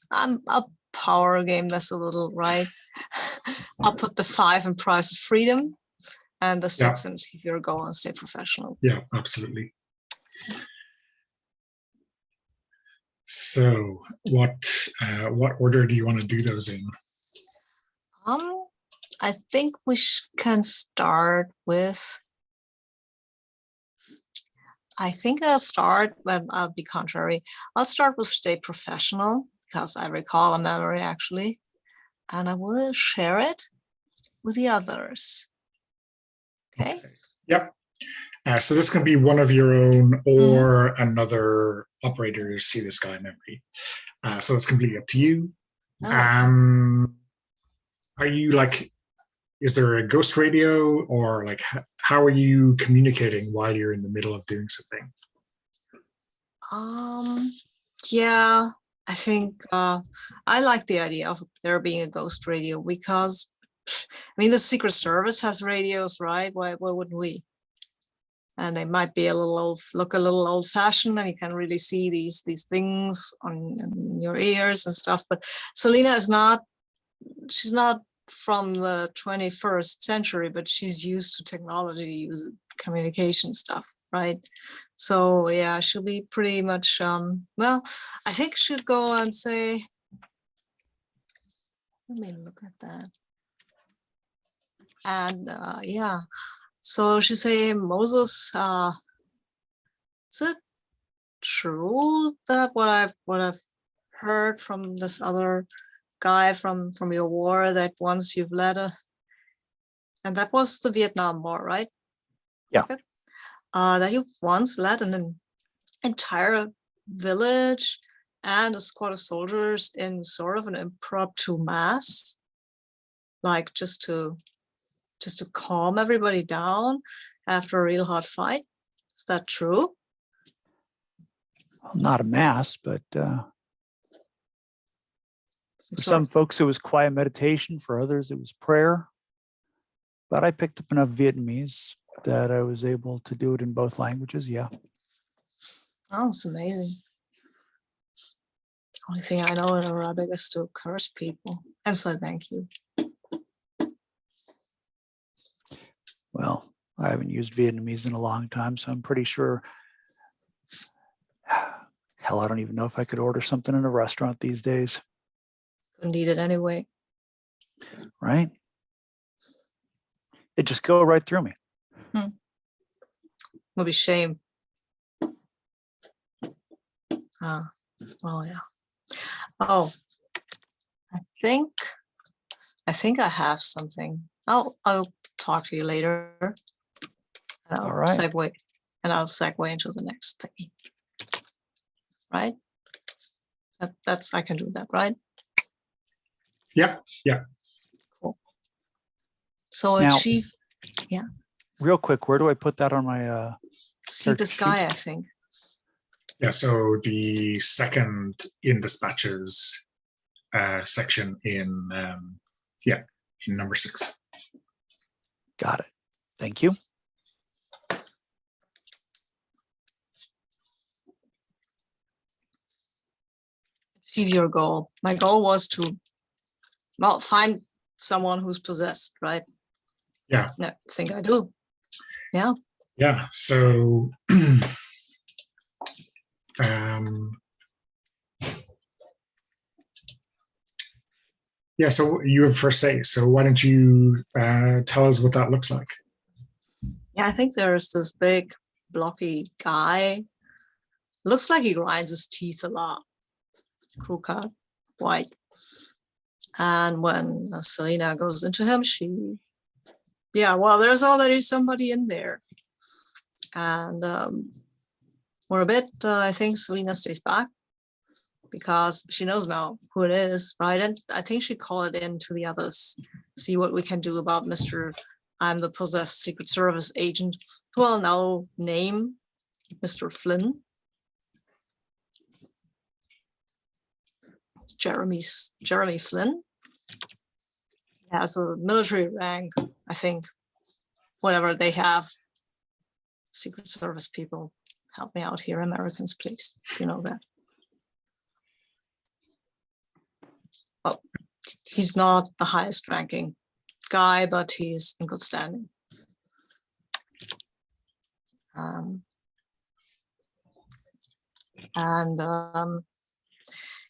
[SPEAKER 2] I'll power game this a little, right? I'll put the 5 in prize of freedom and the 6 in achieve your goal and stay professional.
[SPEAKER 1] Yeah, absolutely. So what order do you want to do those in?
[SPEAKER 2] I think we can start with, I think I'll start, but I'll be contrary. I'll start with stay professional because I recall a memory actually, and I will share it with the others. Okay.
[SPEAKER 1] Yep. So this can be one of your own or another operator see this guy memory. So it's completely up to you.
[SPEAKER 2] Oh.
[SPEAKER 1] Are you like, is there a ghost radio, or like how are you communicating while you're in the middle of doing something?
[SPEAKER 2] Yeah, I think I like the idea of there being a ghost radio because, I mean, the Secret Service has radios, right? Why wouldn't we? And they might be a little old fashioned, and you can really see these things on your ears and stuff. But Selena is not, she's not from the 21st century, but she's used to technology, use communication stuff, right? So yeah, she'll be pretty much, well, I think she'd go and say, let me look at that. And yeah, so she say, Moses, is it true that what I've heard from this other guy from your war, that once you've led and that was the Vietnam War, right?
[SPEAKER 3] Yeah.
[SPEAKER 2] That you once led an entire village and a squad of soldiers in sort of an impromptu mass, like just to calm everybody down after a real hard fight. Is that true?
[SPEAKER 3] Well, not a mass, but for some folks, it was quiet meditation. For others, it was prayer. But I picked up enough Vietnamese that I was able to do it in both languages. Yeah.
[SPEAKER 2] Oh, it's amazing. The only thing I know in Arabic is to curse people and say thank you.
[SPEAKER 3] Well, I haven't used Vietnamese in a long time, so I'm pretty sure. Hell, I don't even know if I could order something in a restaurant these days.
[SPEAKER 2] Couldn't eat it anyway.
[SPEAKER 3] Right? It just go right through me.
[SPEAKER 2] Would be shame. Well, yeah. Oh, I think I have something. I'll talk to you later.
[SPEAKER 3] All right.
[SPEAKER 2] I'll segue into the next thing. Right? That's I can do that, right?
[SPEAKER 1] Yep. Yeah.
[SPEAKER 2] Cool. So
[SPEAKER 3] Now,
[SPEAKER 2] achieve. Yeah.
[SPEAKER 3] Real quick, where do I put that on my
[SPEAKER 2] see this guy, I think.
[SPEAKER 1] Yeah, so the second in dispatches section in in number 6.
[SPEAKER 3] Got it. Thank you.
[SPEAKER 2] Achieve your goal. My goal was to, well, find someone who's possessed, right?
[SPEAKER 1] Yeah.
[SPEAKER 2] I think I do. Yeah.
[SPEAKER 1] Yeah. So yeah, so you have first say. So why don't you tell us what that looks like?
[SPEAKER 2] Yeah, I think there's this big blocky guy. Looks like he grinds his teeth a lot. Crew cut, white. And when Selena goes into him, there's already somebody in there. And for a bit, I think Selena stays back because she knows now who it is, right? And I think she called it in to the others, see what we can do about Mr. I'm the possessed Secret Service agent who I'll now name Mr. Flynn. Jeremy Flynn. He has a military rank, I think, whatever they have. Secret Service people, help me out here, Americans, please, if you know that. Well, he's not the highest ranking guy, but he is in good standing.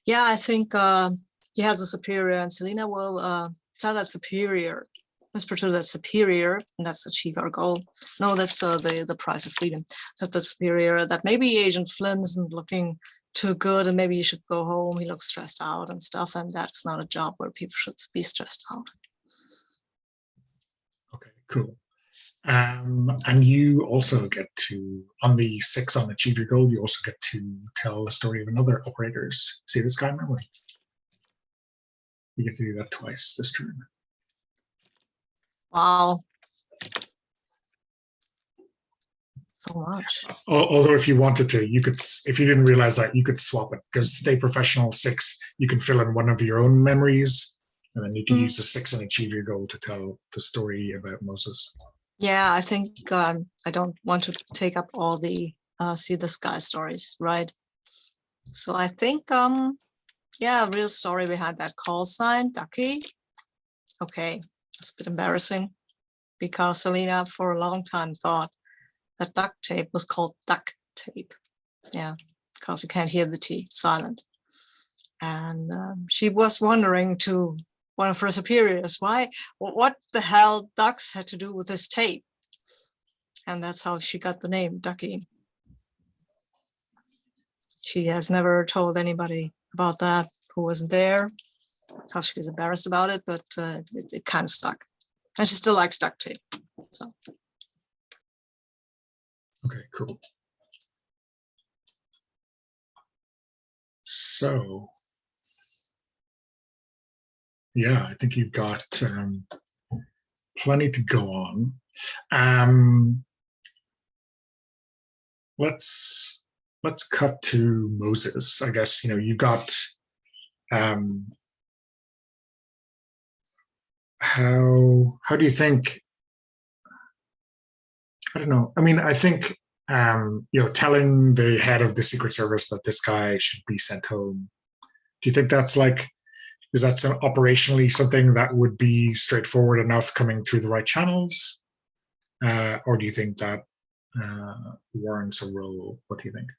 [SPEAKER 2] Yeah, I think he has a superior, and Selena will tell that superior, whisper to that superior, and that's achieve our goal. No, that's the price of freedom. That the superior, that maybe Agent Flynn isn't looking too good, and maybe you should go home. He looks stressed out and stuff, and that's not a job where people should be stressed out.
[SPEAKER 1] Okay, cool. And you also get to, on the 6 on achieve your goal, you also get to tell the story of another operator's see this guy memory. You get to do that twice this turn.
[SPEAKER 2] Wow. So much.
[SPEAKER 1] Although if you wanted to, you could, if you didn't realize that, you could swap it, because Stay Professional 6, you can fill in one of your own memories, and then you can use the 6 and achieve your goal to tell the story about Moses.
[SPEAKER 2] Yeah, I think I don't want to take up all the see the sky stories, right? So I think yeah, real story behind that call sign, Ducky. Okay, it's a bit embarrassing because Selena for a long time thought that duct tape was called duck tape. Yeah, because you can't hear the T, silent. And she was wondering to one of her superiors, what the hell ducks had to do with this tape? And that's how she got the name Ducky. She has never told anybody about that who wasn't there, because she's embarrassed about it, but it kind of stuck. And she still likes duct tape. So.
[SPEAKER 1] Okay, cool. So, yeah, I think you've got plenty to go on. Let's cut to Moses. I guess, you know, you've got how do you think, I don't know. I mean, I think you know, telling the head of the Secret Service that this guy should be sent home, do you think that's like, is that operationally something that would be straightforward enough coming through the right channels? Or do you think that warrants a role? What do you think?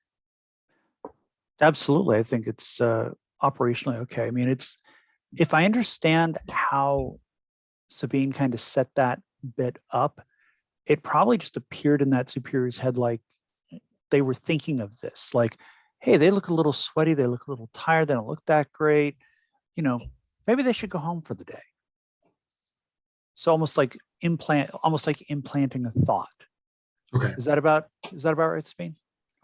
[SPEAKER 3] Absolutely. I think it's operationally okay. I mean, it's, if I understand how Sabine kind of set that bit up, it probably just appeared in that superior's head like they were thinking of this, like, hey, they look a little sweaty, they look a little tired, they don't look that great, you know, maybe they should go home for the day. So almost like implanting a thought.
[SPEAKER 1] Okay.
[SPEAKER 3] Is that about right, Sabine?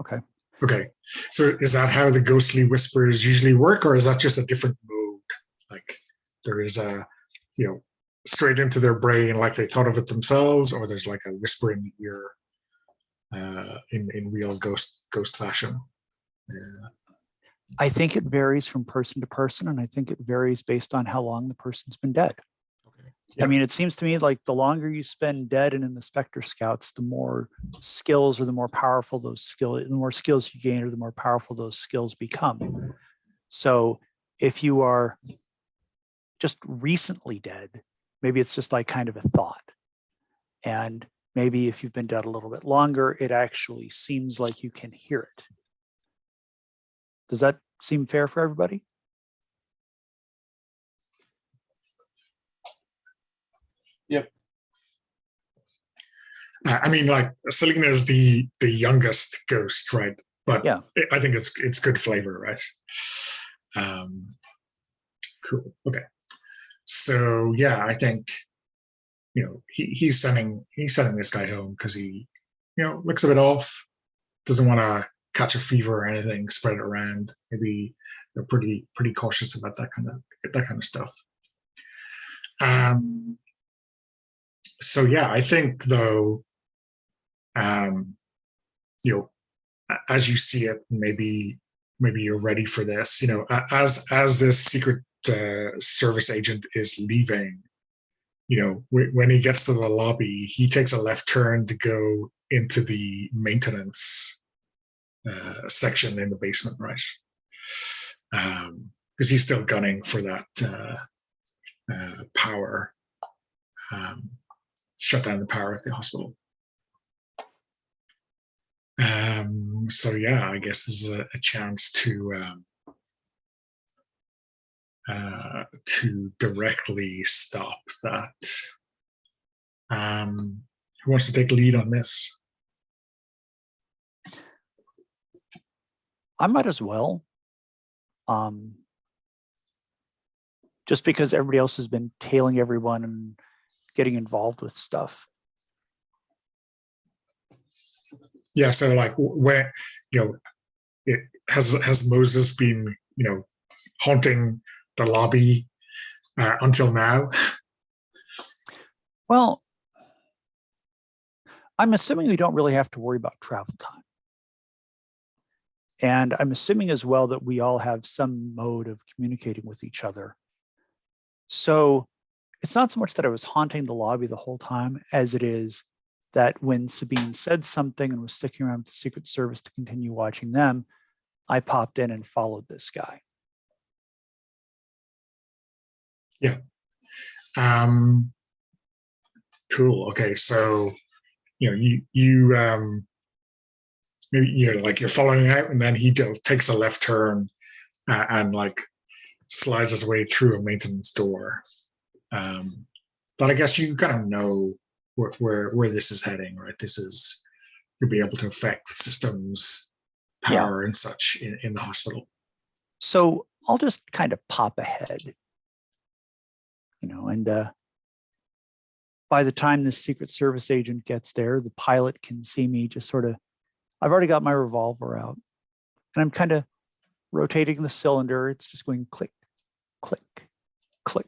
[SPEAKER 3] Okay.
[SPEAKER 1] Okay. So is that how the ghostly whispers usually work, or is that just a different mode? Like there is a, you know, straight into their brain like they thought of it themselves, or there's like a whisper in the ear in real ghost fashion? Yeah.
[SPEAKER 3] I think it varies from person to person, and I think it varies based on how long the person's been dead.
[SPEAKER 1] Okay.
[SPEAKER 3] I mean, it seems to me like the longer you spend dead and in the Spectre Scouts, the more skills or the more powerful those skills, the more skills you gain or the more powerful those skills become. So if you are just recently dead, maybe it's just like kind of a thought. And maybe if you've been dead a little bit longer, it actually seems like you can hear it. Does that seem fair for everybody?
[SPEAKER 4] Yep.
[SPEAKER 1] I mean, like Selena is the youngest ghost, right? But
[SPEAKER 3] yeah,
[SPEAKER 1] I think it's good flavor, right? Cool. Okay. So yeah, I think, you know, he's sending this guy home because he, you know, looks a bit off, doesn't want to catch a fever or anything, spread it around. Maybe they're pretty cautious about that kind of stuff. So yeah, I think though, you know, as you see it, maybe you're ready for this. You know, as this secret service agent is leaving, you know, when he gets to the lobby, he takes a left turn to go into the maintenance section in the basement, right? Because he's still gunning for that power, shut down the power at the hospital. So yeah, I guess this is a chance to directly stop that. Who wants to take the lead on this?
[SPEAKER 3] I might as well. Just because everybody else has been tailing everyone and getting involved with stuff.
[SPEAKER 1] Yeah, so like when, you know, it has Moses been, you know, haunting the lobby until now?
[SPEAKER 3] Well, I'm assuming we don't really have to worry about travel time. And I'm assuming as well that we all have some mode of communicating with each other. So it's not so much that I was haunting the lobby the whole time as it is that when Sabine said something and was sticking around with the Secret Service to continue watching them, I popped in and followed this guy.
[SPEAKER 1] Yeah. Cool. Okay, so you know, you maybe, you know, like you're following out, and then he takes a left turn and like slides his way through a maintenance door. But I guess you kind of know where this is heading, right? This is, you'll be able to affect systems, power, and such in the hospital.
[SPEAKER 3] So I'll just kind of pop ahead, you know, and by the time this Secret Service agent gets there, the pilot can see me just sort of, I've already got my revolver out and I'm kind of rotating the cylinder. It's just going click, click, click.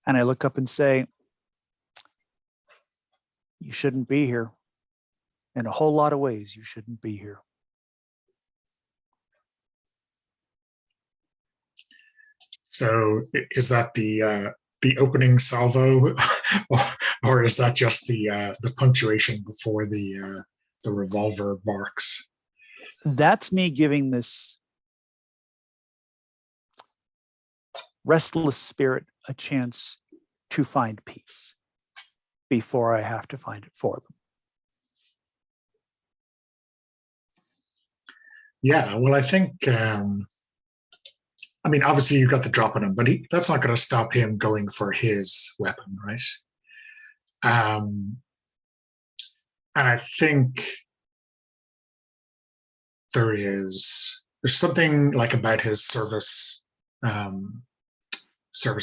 [SPEAKER 3] And I look up and say, you shouldn't be here. In a whole lot of ways, you shouldn't be here.
[SPEAKER 1] So is that the opening salvo, or is that just the punctuation before the revolver barks?
[SPEAKER 3] That's me giving this restless spirit a chance to find peace before I have to find it for them.
[SPEAKER 1] Yeah, well, I think, I mean, obviously you've got the drop on him, but that's not going to stop him going for his weapon, right? And I think there's something like about his service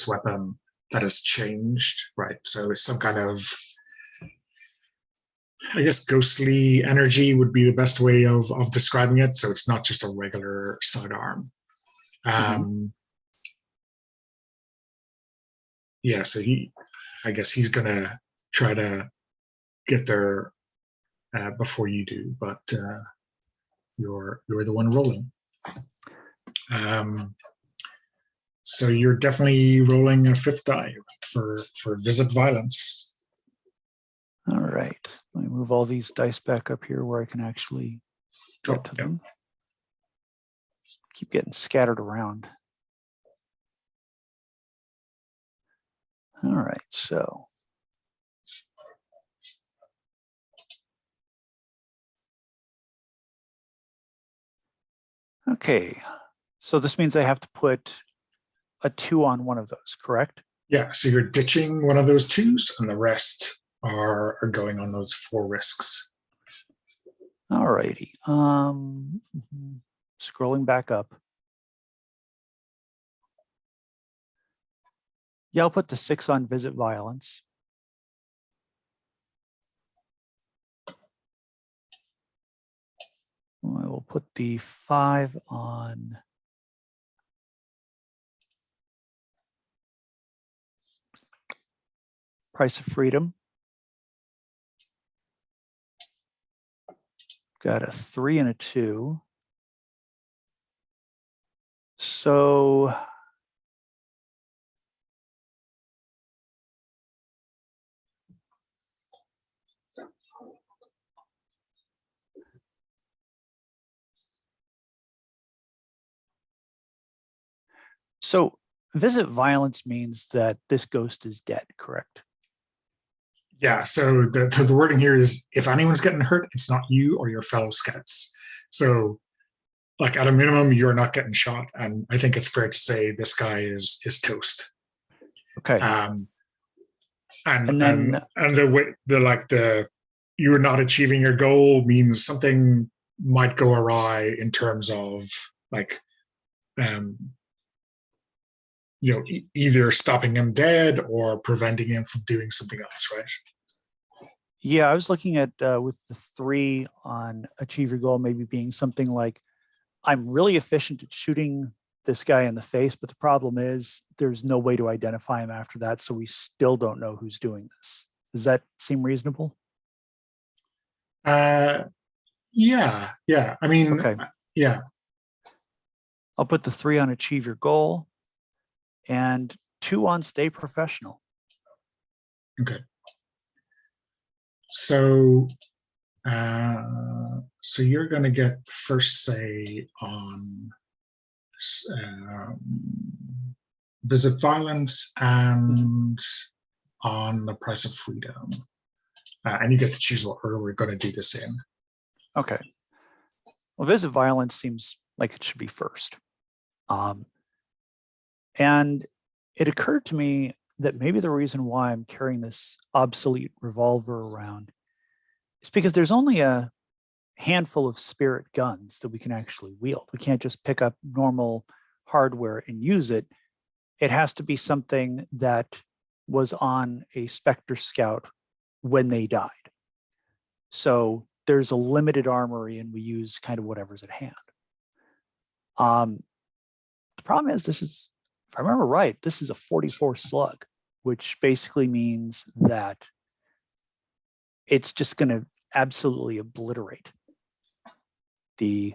[SPEAKER 1] weapon that has changed, right? So it's some kind of, I guess, ghostly energy would be the best way of describing it. So it's not just a regular sidearm. Yeah, so I guess he's gonna try to get there before you do, but you're the one rolling. So you're definitely rolling a fifth die for visit violence.
[SPEAKER 3] All right, let me move all these dice back up here where I can actually get to them. Keep getting scattered around. All right, so. Okay, so this means I have to put a 2 on one of those, correct?
[SPEAKER 1] Yeah, so you're ditching one of those 2s, and the rest are going on those 4 risks.
[SPEAKER 3] All righty. Scrolling back up. Yeah, I'll put the 6 on visit violence. I will put the 5 on Price of Freedom. Got a 3 and a 2. So visit violence means that this ghost is dead, correct?
[SPEAKER 1] Yeah, so the wording here is if anyone's getting hurt, it's not you or your fellow scouts. So like at a minimum, you're not getting shot. And I think it's fair to say this guy is toast.
[SPEAKER 3] Okay.
[SPEAKER 1] And
[SPEAKER 3] then
[SPEAKER 1] the way the you're not achieving your goal means something might go awry in terms of like either stopping him dead or preventing him from doing something else, right?
[SPEAKER 3] Yeah, I was looking at with the 3 on achieve your goal, maybe being something like, I'm really efficient at shooting this guy in the face, but the problem is there's no way to identify him after that, so we still don't know who's doing this. Does that seem reasonable?
[SPEAKER 1] Yeah. I mean,
[SPEAKER 3] okay.
[SPEAKER 1] Yeah.
[SPEAKER 3] I'll put the 3 on achieve your goal and 2 on stay professional.
[SPEAKER 1] Okay. So, you're going to get first say on visit violence and on the price of freedom, and you get to choose what order we're going to do this in.
[SPEAKER 3] Okay. Well, visit violence seems like it should be first, and it occurred to me that maybe the reason why I'm carrying this obsolete revolver around is because there's only a handful of spirit guns that we can actually wield. We can't just pick up normal hardware and use it. It has to be something that was on a Spectre Scout when they died. So there's a limited armory and we use kind of whatever's at hand. The problem is this is, if I remember right, this is a 44 slug, which basically means that it's just going to absolutely obliterate the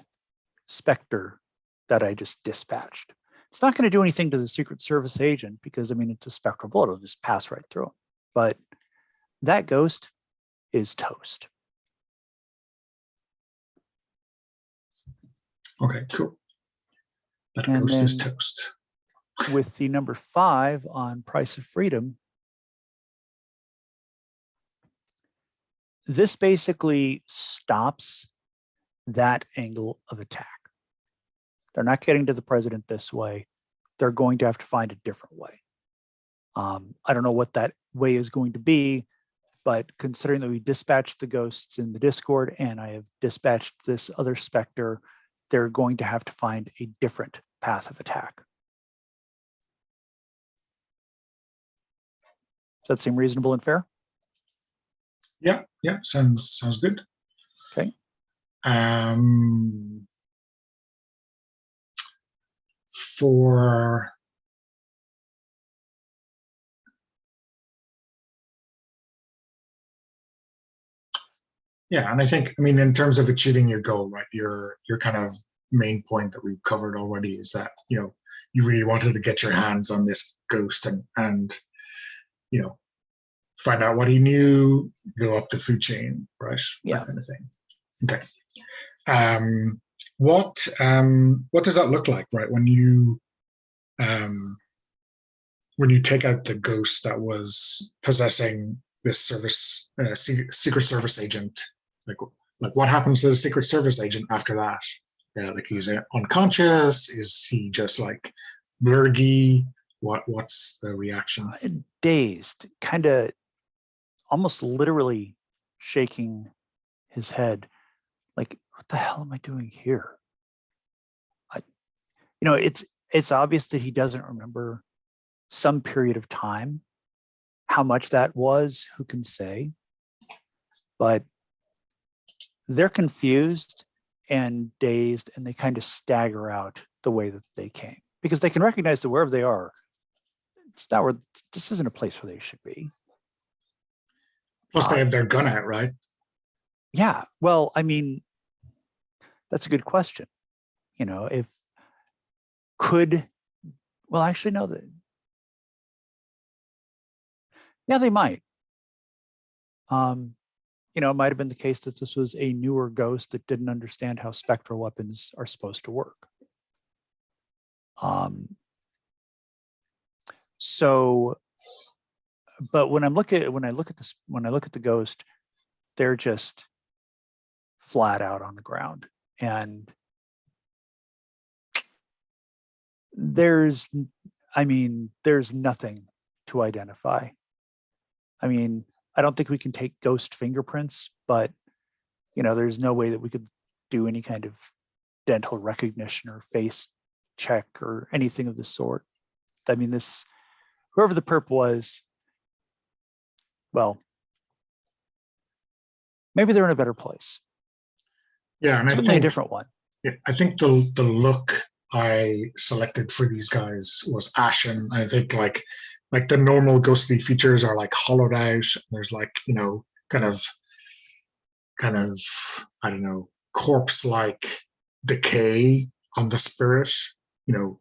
[SPEAKER 3] Spectre that I just dispatched. It's not going to do anything to the Secret Service agent because, I mean, it's a spectral bullet. It'll just pass right through him. But that ghost is toast.
[SPEAKER 1] Okay, cool. That
[SPEAKER 3] And
[SPEAKER 1] ghost is
[SPEAKER 3] then
[SPEAKER 1] toast.
[SPEAKER 3] With the number 5 on price of freedom, this basically stops that angle of attack. They're not getting to the president this way. They're going to have to find a different way. I don't know what that way is going to be, but considering that we dispatched the ghosts in the Discord and I have dispatched this other Spectre, they're going to have to find a different path of attack. Does that seem reasonable and fair?
[SPEAKER 1] Yeah, sounds good.
[SPEAKER 3] Okay.
[SPEAKER 1] For and I think, I mean, in terms of achieving your goal, right, your kind of main point that we've covered already is that, you really wanted to get your hands on this ghost and find out what he knew, go up the food chain, right?
[SPEAKER 3] Yeah.
[SPEAKER 1] That kind of thing. Okay. What does that look like, right? When you take out the ghost that was possessing this Secret Service agent, like what happens to the Secret Service agent after that? Like he's unconscious? Is he just like blurgy? What's the reaction?
[SPEAKER 3] Dazed, kind of almost literally shaking his head, like, what the hell am I doing here? It's obvious that he doesn't remember some period of time. How much that was, who can say? But they're confused and dazed, and they kind of stagger out the way that they came because they can recognize that wherever they are, it's not where, this isn't a place where they should be.
[SPEAKER 1] Plus, they have their gun out, right?
[SPEAKER 3] Yeah, well, I mean, that's a good question. You know, if well, actually, no, yeah, they might. You know, it might have been the case that this was a newer ghost that didn't understand how spectral weapons are supposed to work. So, but when I look at the ghost, they're just flat out on the ground, and there's nothing to identify. I mean, I don't think we can take ghost fingerprints, but you know, there's no way that we could do any kind of dental recognition or face check or anything of the sort. I mean, whoever the perp was, well, maybe they're in a better place.
[SPEAKER 1] Yeah, and
[SPEAKER 3] Certainly a different one.
[SPEAKER 1] Yeah, I think the look I selected for these guys was Ashen. I think like the normal ghostly features are like hollowed out. There's like, you know, kind of I don't know, corpse-like decay on the spirit. You know,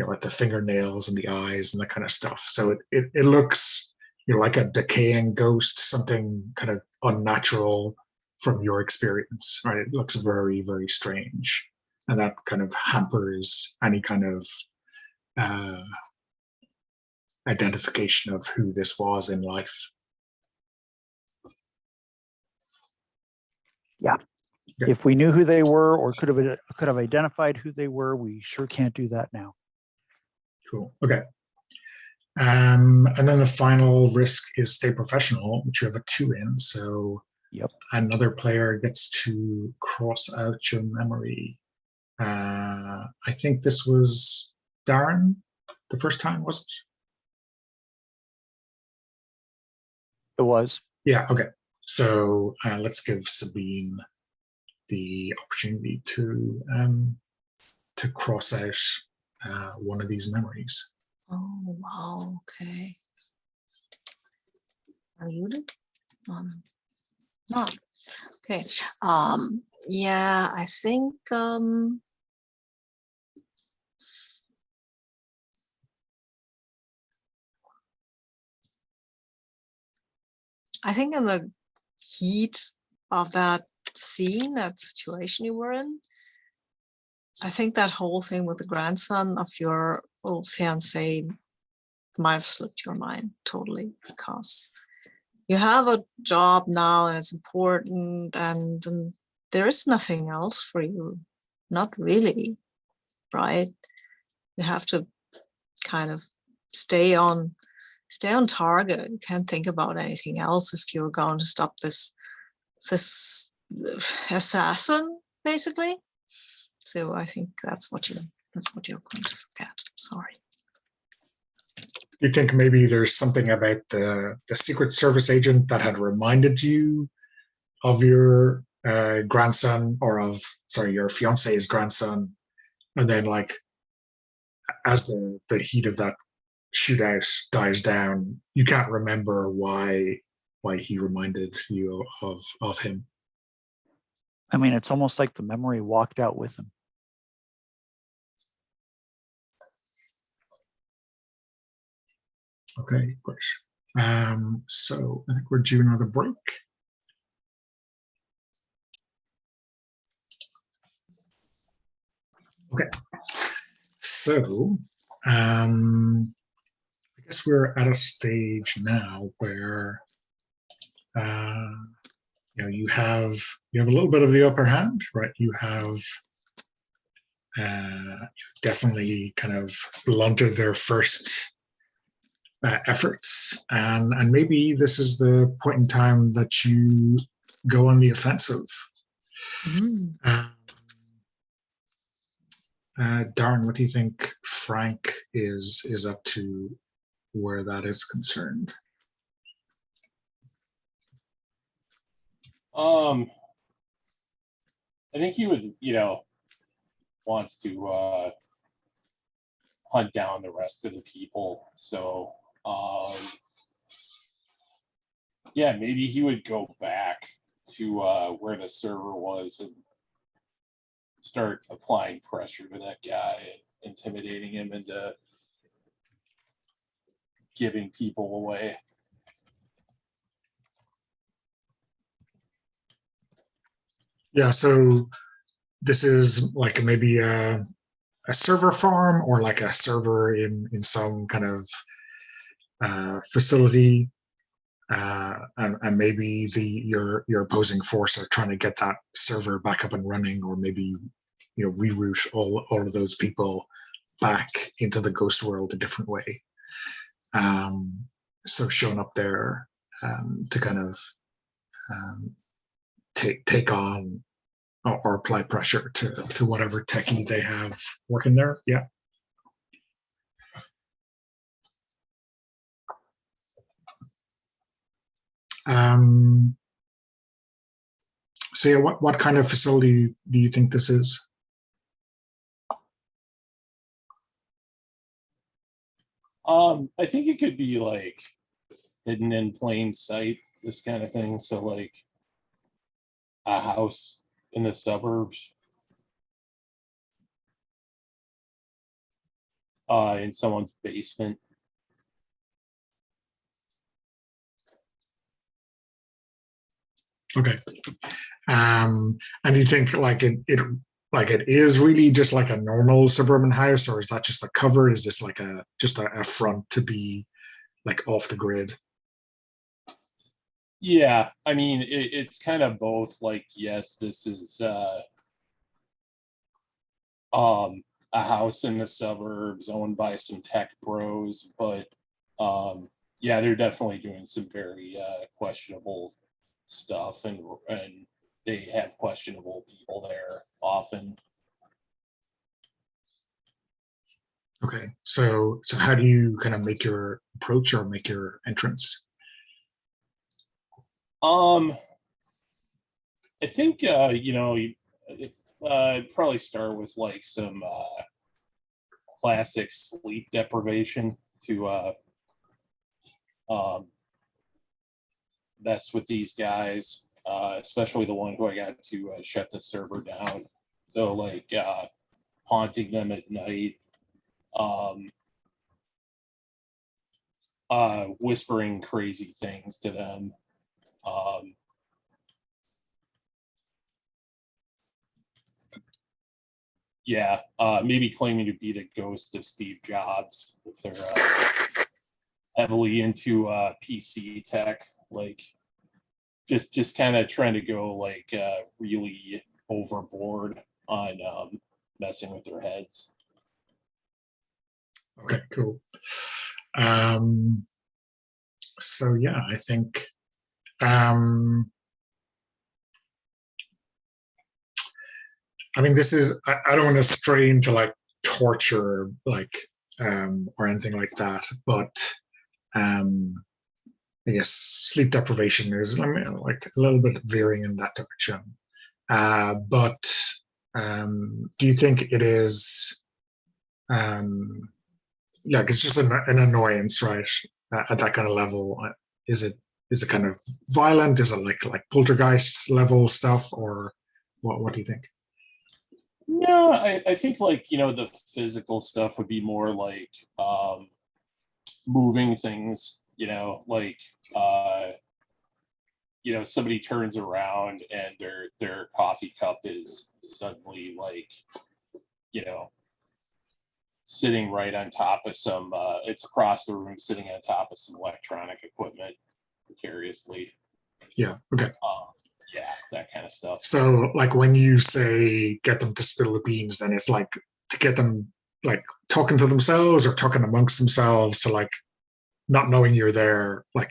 [SPEAKER 1] like the fingernails and the eyes and that kind of stuff. So it looks, you know, like a decaying ghost, something kind of unnatural from your experience, right? It looks very, very strange, and that kind of hampers any kind of identification of who this was in life.
[SPEAKER 3] Yeah. If we knew who they were or could have identified who they were, we sure can't do that now.
[SPEAKER 1] Cool. Okay. And then the final risk is stay professional, which you have a 2 in. So
[SPEAKER 3] yep,
[SPEAKER 1] another player gets to cross out your memory. I think this was Darren the first time, wasn't
[SPEAKER 3] it? It was.
[SPEAKER 1] Yeah. Okay. So let's give Sabine the opportunity to cross out one of these memories.
[SPEAKER 2] Oh, wow. Okay. Are you not? Okay. Yeah, I think in the heat of that scene, that situation you were in, I think that whole thing with the grandson of your old fiance might have slipped your mind totally, because you have a job now and it's important, and there is nothing else for you. Not really, right? You have to kind of stay on target. You can't think about anything else if you're going to stop this assassin, basically. So I think that's what you're going to forget. Sorry.
[SPEAKER 1] Do you think maybe there's something about the Secret Service agent that had reminded you of your grandson, or your fiance's grandson, and then like as the heat of that shootout dies down, you can't remember why he reminded you of him?
[SPEAKER 3] I mean, it's almost like the memory walked out with him.
[SPEAKER 1] Okay, great. So I think we're due another break. Okay, so I guess we're at a stage now where you know, you have a little bit of the upper hand, right? You have definitely kind of blunted their first efforts, and maybe this is the point in time that you go on the offensive. Darren, what do you think Frank is up to where that is concerned?
[SPEAKER 4] I think he would, you know, wants to hunt down the rest of the people. So yeah, maybe he would go back to where the server was and start applying pressure to that guy, intimidating him into giving people away.
[SPEAKER 1] Yeah, so this is like maybe a server farm or like a server in some kind of facility, and maybe your opposing force are trying to get that server back up and running, or maybe reroute all of those people back into the ghost world a different way. So showing up there to kind of take on or apply pressure to whatever techie they have working there. Yeah. So yeah, what kind of facility do you think this is?
[SPEAKER 4] I think it could be like hidden in plain sight, this kind of thing. So like a house in the suburbs, in someone's basement.
[SPEAKER 1] Okay. And do you think like it is really just like a normal suburban house, or is that just a cover? Is this like just a front to be like off the grid?
[SPEAKER 4] Yeah, I mean, it's kind of both. Like, yes, this is a house in the suburbs owned by some tech bros, but yeah, they're definitely doing some very questionable stuff, and they have questionable people there often.
[SPEAKER 1] Okay, so how do you kind of make your approach or make your entrance?
[SPEAKER 4] I think probably start with like some classic sleep deprivation to mess with these guys, especially the one who I got to shut the server down. So like haunting them at night, whispering crazy things to them. Yeah, maybe claiming to be the ghost of Steve Jobs if they're heavily into PC tech, like just kind of trying to go like really overboard on messing with their heads.
[SPEAKER 1] Okay, cool. So yeah, I think I mean, this is, I don't want to stray into like torture, like, or anything like that, but I guess sleep deprivation is, I mean, like a little bit veering in that direction. But do you think it is, like, it's just an annoyance, right? At that kind of level, is it kind of violent? Is it like poltergeist level stuff, or what do you think?
[SPEAKER 4] No, I think like, the physical stuff would be more like moving things, like somebody turns around and their coffee cup is suddenly like, sitting right on top of some it's across the room sitting on top of some electronic equipment precariously.
[SPEAKER 1] Yeah, okay.
[SPEAKER 4] Yeah, that kind of stuff.
[SPEAKER 1] So like when you say get them to spill the beans, then it's like to get them like talking to themselves or talking amongst themselves, to like not knowing you're there, like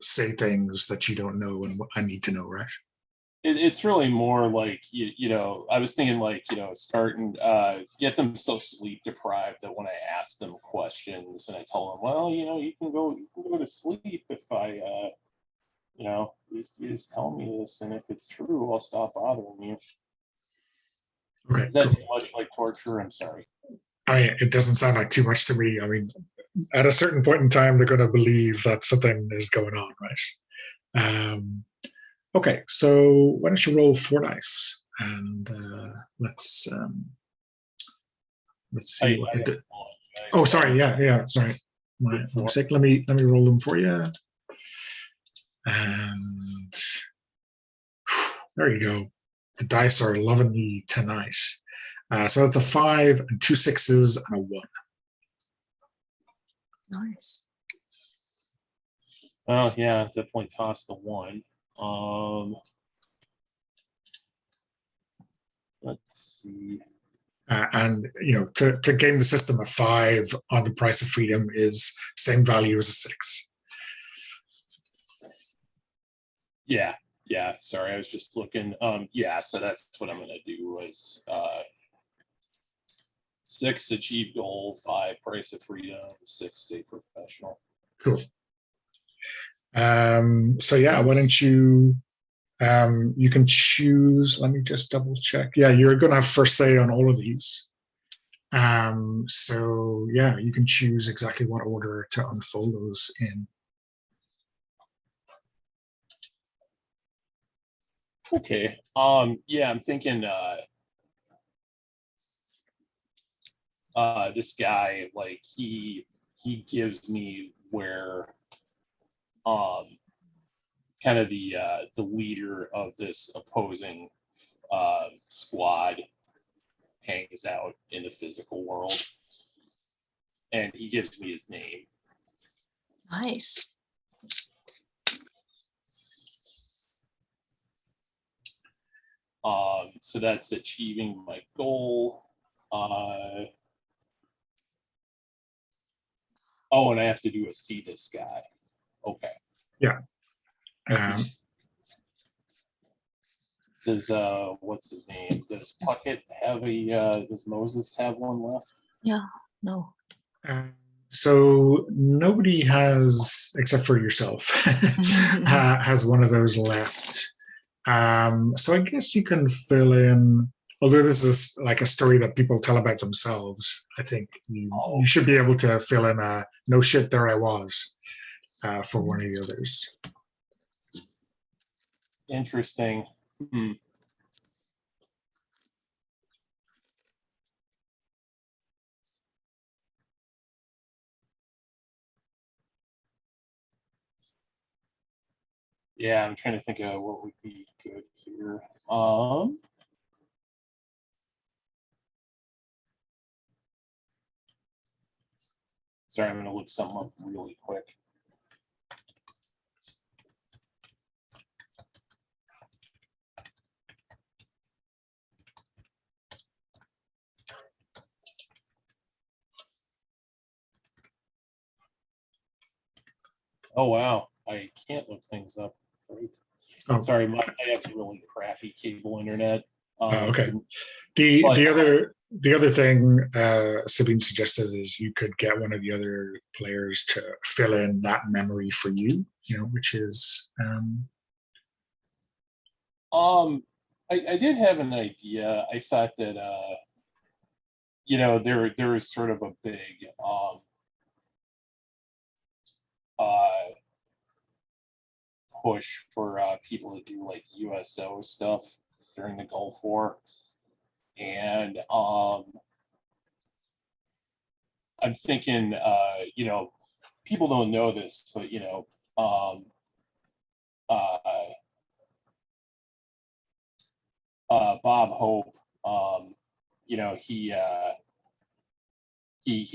[SPEAKER 1] say things that you don't know and I need to know, right?
[SPEAKER 4] It's really more like, I was thinking like, starting get them so sleep deprived that when I ask them questions and I tell them, well, you can go to sleep if I you just tell me this, and if it's true, I'll stop bothering you.
[SPEAKER 1] Okay,
[SPEAKER 4] Is that
[SPEAKER 1] cool.
[SPEAKER 4] too much like torture? I'm sorry.
[SPEAKER 1] It doesn't sound like too much to me. I mean, at a certain point in time, they're going to believe that something is going on, right? Okay, so why don't you roll 4 dice and let's see what they did. Oh, sorry. Yeah. Sorry, my mistake. Let me roll them for you. And there you go. The dice are loving me tonight. So it's a 5 and 2 6s and a 1.
[SPEAKER 2] Nice.
[SPEAKER 4] Oh yeah, definitely toss the 1. Let's see.
[SPEAKER 1] And to game the system, a 5 on the price of freedom is same value as a 6.
[SPEAKER 4] Yeah. Sorry, I was just looking. Yeah, so that's what I'm gonna do is 6 achieve goal, 5 price of freedom, 6 stay professional.
[SPEAKER 1] Cool. So yeah,
[SPEAKER 2] Nice.
[SPEAKER 1] why don't you you can choose, let me just double check. Yeah, you're gonna have first say on all of these. So yeah, you can choose exactly what order to unfold those in.
[SPEAKER 4] Okay. Yeah, I'm thinking this guy, like he gives me where kind of the leader of this opposing squad hangs out in the physical world, and he gives me his name.
[SPEAKER 2] Nice.
[SPEAKER 4] So that's achieving my goal. Oh, and I have to do a see this guy. Okay.
[SPEAKER 1] Yeah.
[SPEAKER 4] Does what's his name? Does Puckett have a does Moses have one left?
[SPEAKER 2] Yeah. No.
[SPEAKER 1] So nobody has, except for yourself, has one of those left. So I guess you can fill in, although this is like a story that people tell about themselves, I think you should be able to fill in a no shit, there I was for one of the others.
[SPEAKER 4] Interesting. Yeah, I'm trying to think of what would be good here. Sorry, I'm going to look something up really quick. Oh, wow. I can't look things up. Right.
[SPEAKER 1] Oh.
[SPEAKER 4] Sorry, I have really crappy cable internet.
[SPEAKER 1] Okay. The other thing Sabine suggested is you could get one of the other players to fill in that memory for you, which is
[SPEAKER 4] I did have an idea. I thought that there was sort of a big push for people to do like USO stuff during the Gulf War, and I'm thinking people don't know this, but Bob Hope, he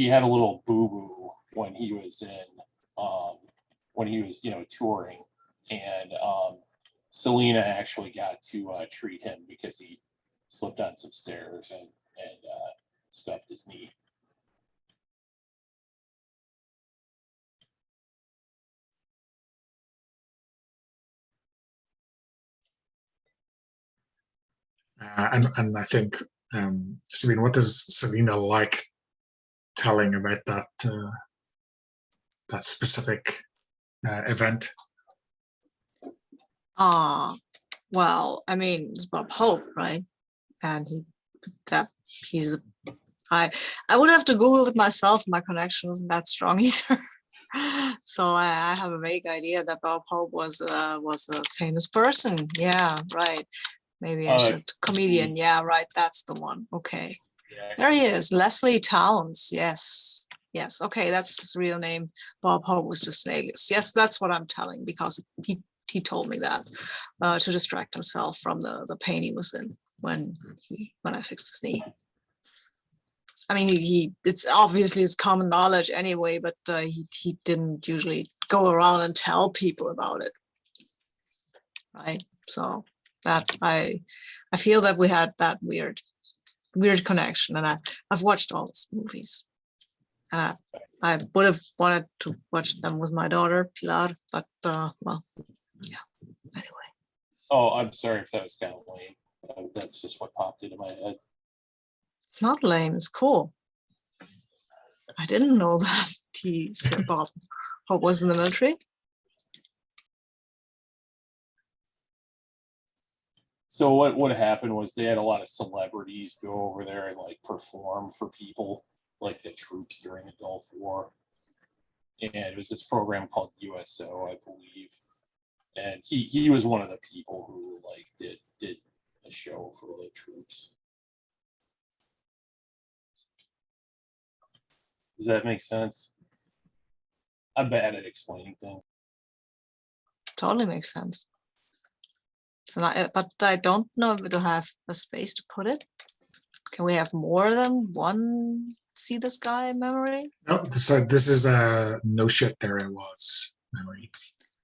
[SPEAKER 4] had a little boo-boo when he was touring, and Selena actually got to treat him because he slipped on some stairs and scuffed his knee.
[SPEAKER 1] and I think Sabine, what does Selena like telling about that specific event?
[SPEAKER 2] Well, I mean, it's Bob Hope, right? And I would have to Google it myself. My connection isn't that strong either. So I have a vague idea that Bob Hope was a famous person. Yeah, right. Maybe I should comedian. Yeah, right. That's the one. Okay.
[SPEAKER 4] Yeah,
[SPEAKER 2] There he is, Leslie Towns. Yes. Yes. Okay, that's his real name. Bob Hope was just an alias. Yes, that's what I'm telling because he told me that to distract himself from the pain he was in when I fixed his knee. I mean, it's obviously it's common knowledge anyway, but he didn't usually go around and tell people about it, right? So that I feel that we had that weird connection, and I've watched all those movies, and I would have wanted to watch them with my daughter Pilar, but well, yeah. Anyway.
[SPEAKER 4] Oh, I'm sorry if that was kind of lame. That's just what popped into my head.
[SPEAKER 2] It's not lame. It's cool. I didn't know that Bob Hope was in the military.
[SPEAKER 4] So what happened was they had a lot of celebrities go over there and like perform for people, like the troops during the Gulf War. And it was this program called USO, I believe. And he was one of the people who like did a show for the troops. Does that make sense? I'm bad at explaining things.
[SPEAKER 2] Totally makes sense. So not, but I don't know if it'll have a space to put it. Can we have more than one see this guy memory?
[SPEAKER 1] No, so this is a no shit there it was memory.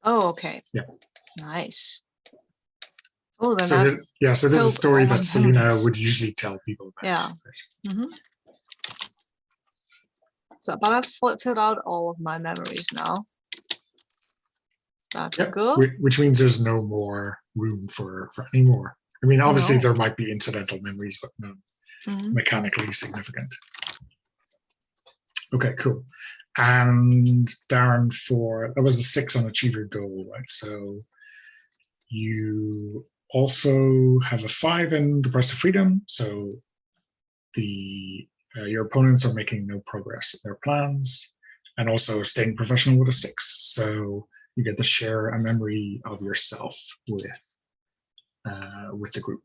[SPEAKER 2] Oh, okay.
[SPEAKER 1] Yeah.
[SPEAKER 2] Nice. Oh, then
[SPEAKER 1] so this is a story that Selena would usually tell people about.
[SPEAKER 2] Yeah. Mm-hmm. So, but I've filled out all of my memories now. Is that good?
[SPEAKER 1] Which means there's no more room for any more. I mean, obviously there might be incidental memories, but no mechanically significant. Okay, cool. And Darren, that was a 6 on achieve your goal, right? So you also have a 5 in the Breast of Freedom. So your opponents are making no progress in their plans, and also staying professional with a 6. So you get to share a memory of yourself with the group.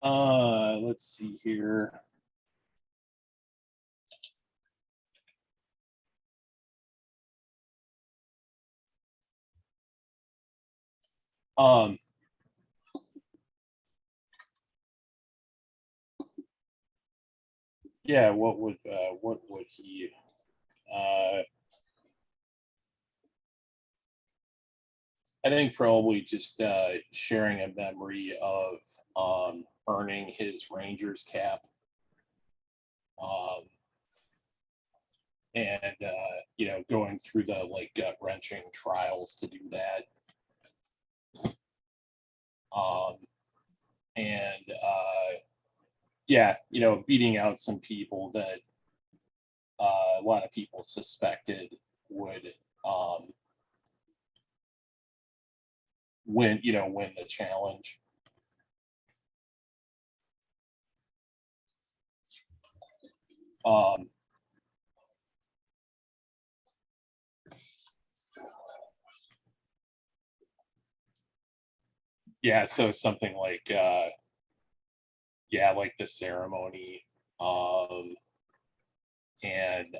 [SPEAKER 4] Let's see here. Yeah, what would he I think probably just sharing a memory of earning his Rangers cap. And going through the like gut-wrenching trials to do that. Beating out some people that a lot of people suspected would win the challenge. So something like like the ceremony, and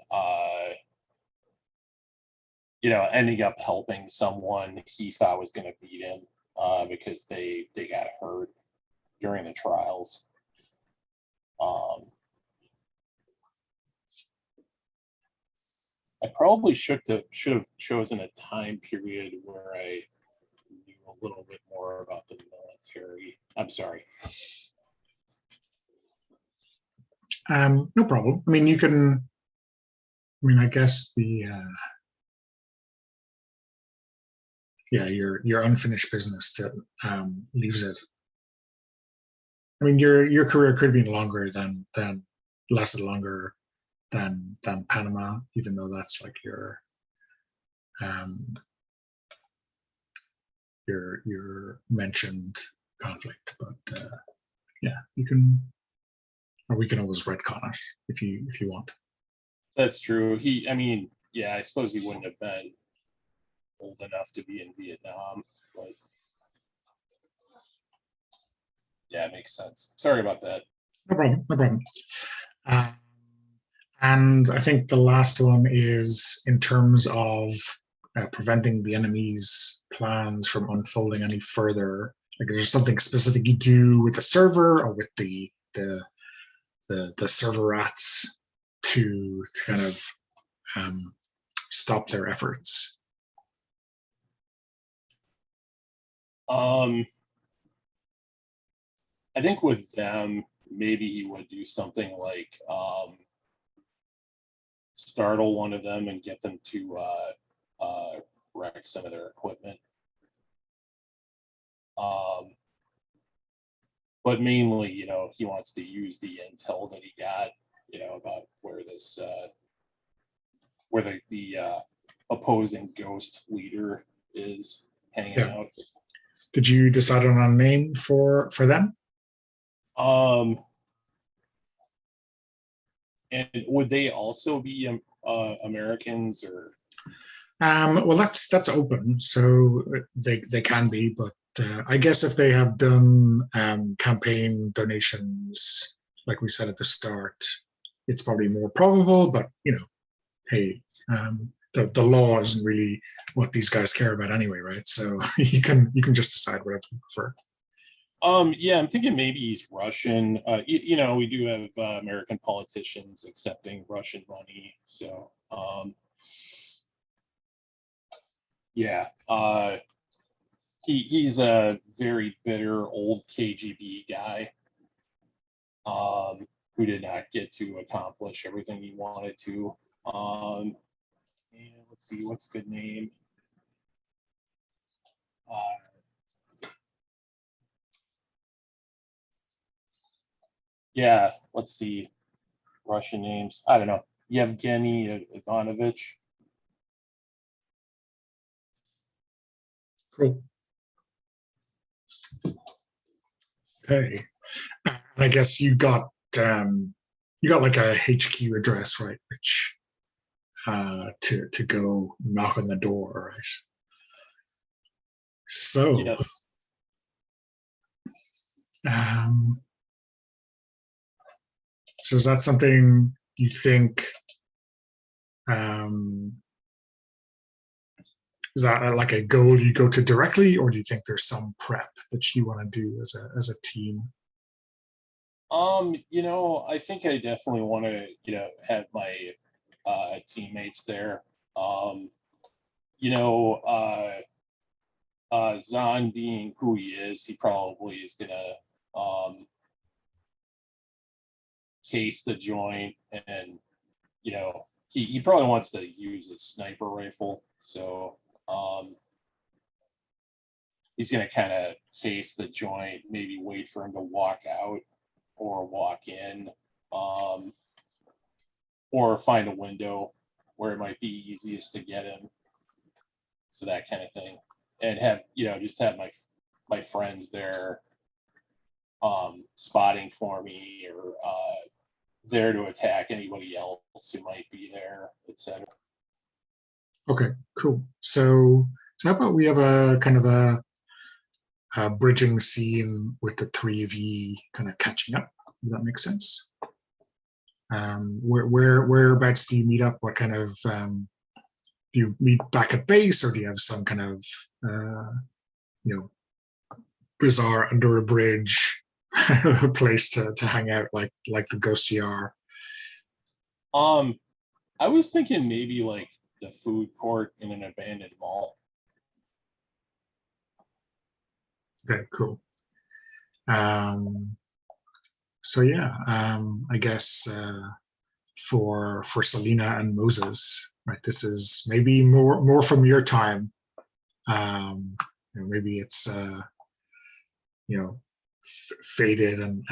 [SPEAKER 4] ending up helping someone he thought was going to beat him because they got hurt during the trials. I probably should have chosen a time period where I knew a little bit more about the military. I'm sorry.
[SPEAKER 1] No problem. I mean, I guess your unfinished business that leaves it. I mean, your career could have been longer lasted longer than Panama, even though that's like your mentioned conflict. But yeah, you can, or we can always retcon it if you want.
[SPEAKER 4] That's true. I mean, yeah, I suppose he wouldn't have been old enough to be in Vietnam, but yeah, it makes sense. Sorry about that.
[SPEAKER 1] No problem, no problem. And I think the last one is in terms of preventing the enemy's plans from unfolding any further. Like, is there something specific you do with the server or with the server rats to kind of stop their efforts?
[SPEAKER 4] I think with them, maybe he would do something like startle one of them and get them to wreck some of their equipment. But mainly, he wants to use the intel that he got, about where this, where the opposing ghost leader is hanging out.
[SPEAKER 1] Did you decide on a name for them?
[SPEAKER 4] And would they also be Americans or?
[SPEAKER 1] Well, that's open, so they can be, but I guess if they have done campaign donations, like we said at the start, it's probably more probable. But hey, the law isn't really what these guys care about anyway, right? So you can just decide whatever you prefer.
[SPEAKER 4] Yeah, I'm thinking maybe he's Russian. We do have American politicians accepting Russian money, so yeah. He's a very bitter old KGB guy who did not get to accomplish everything he wanted to. And let's see, what's a good name? Yeah, let's see. Russian names. I don't know. Yevgeny Ivanovich.
[SPEAKER 1] Cool. Okay. I guess you got like a HQ address, right? Which to go knock on the door, right? So
[SPEAKER 4] Yep.
[SPEAKER 1] So is that something you think? Is that like a goal you go to directly, or do you think there's some prep that you want to do as a team?
[SPEAKER 4] I think I definitely want to, have my teammates there. Zahn being who he is, he probably is gonna case the joint, and he probably wants to use a sniper rifle, so he's gonna kind of case the joint, maybe wait for him to walk out or walk in, or find a window where it might be easiest to get him, so that kind of thing, and have just have my friends there spotting for me, or there to attack anybody else who might be there, etc.
[SPEAKER 1] Okay, cool. So how about we have a kind of a bridging scene with the three of you kind of catching up? Does that make sense? Whereabouts do you meet up? What kind of do you meet back at base, or do you have some kind of bizarre under a bridge place to hang out, like the Ghost GR?
[SPEAKER 4] I was thinking maybe like the food court in an abandoned mall.
[SPEAKER 1] Okay, cool. So yeah, I guess for Selena and Moses, right? This is maybe more from your time. Maybe it's faded and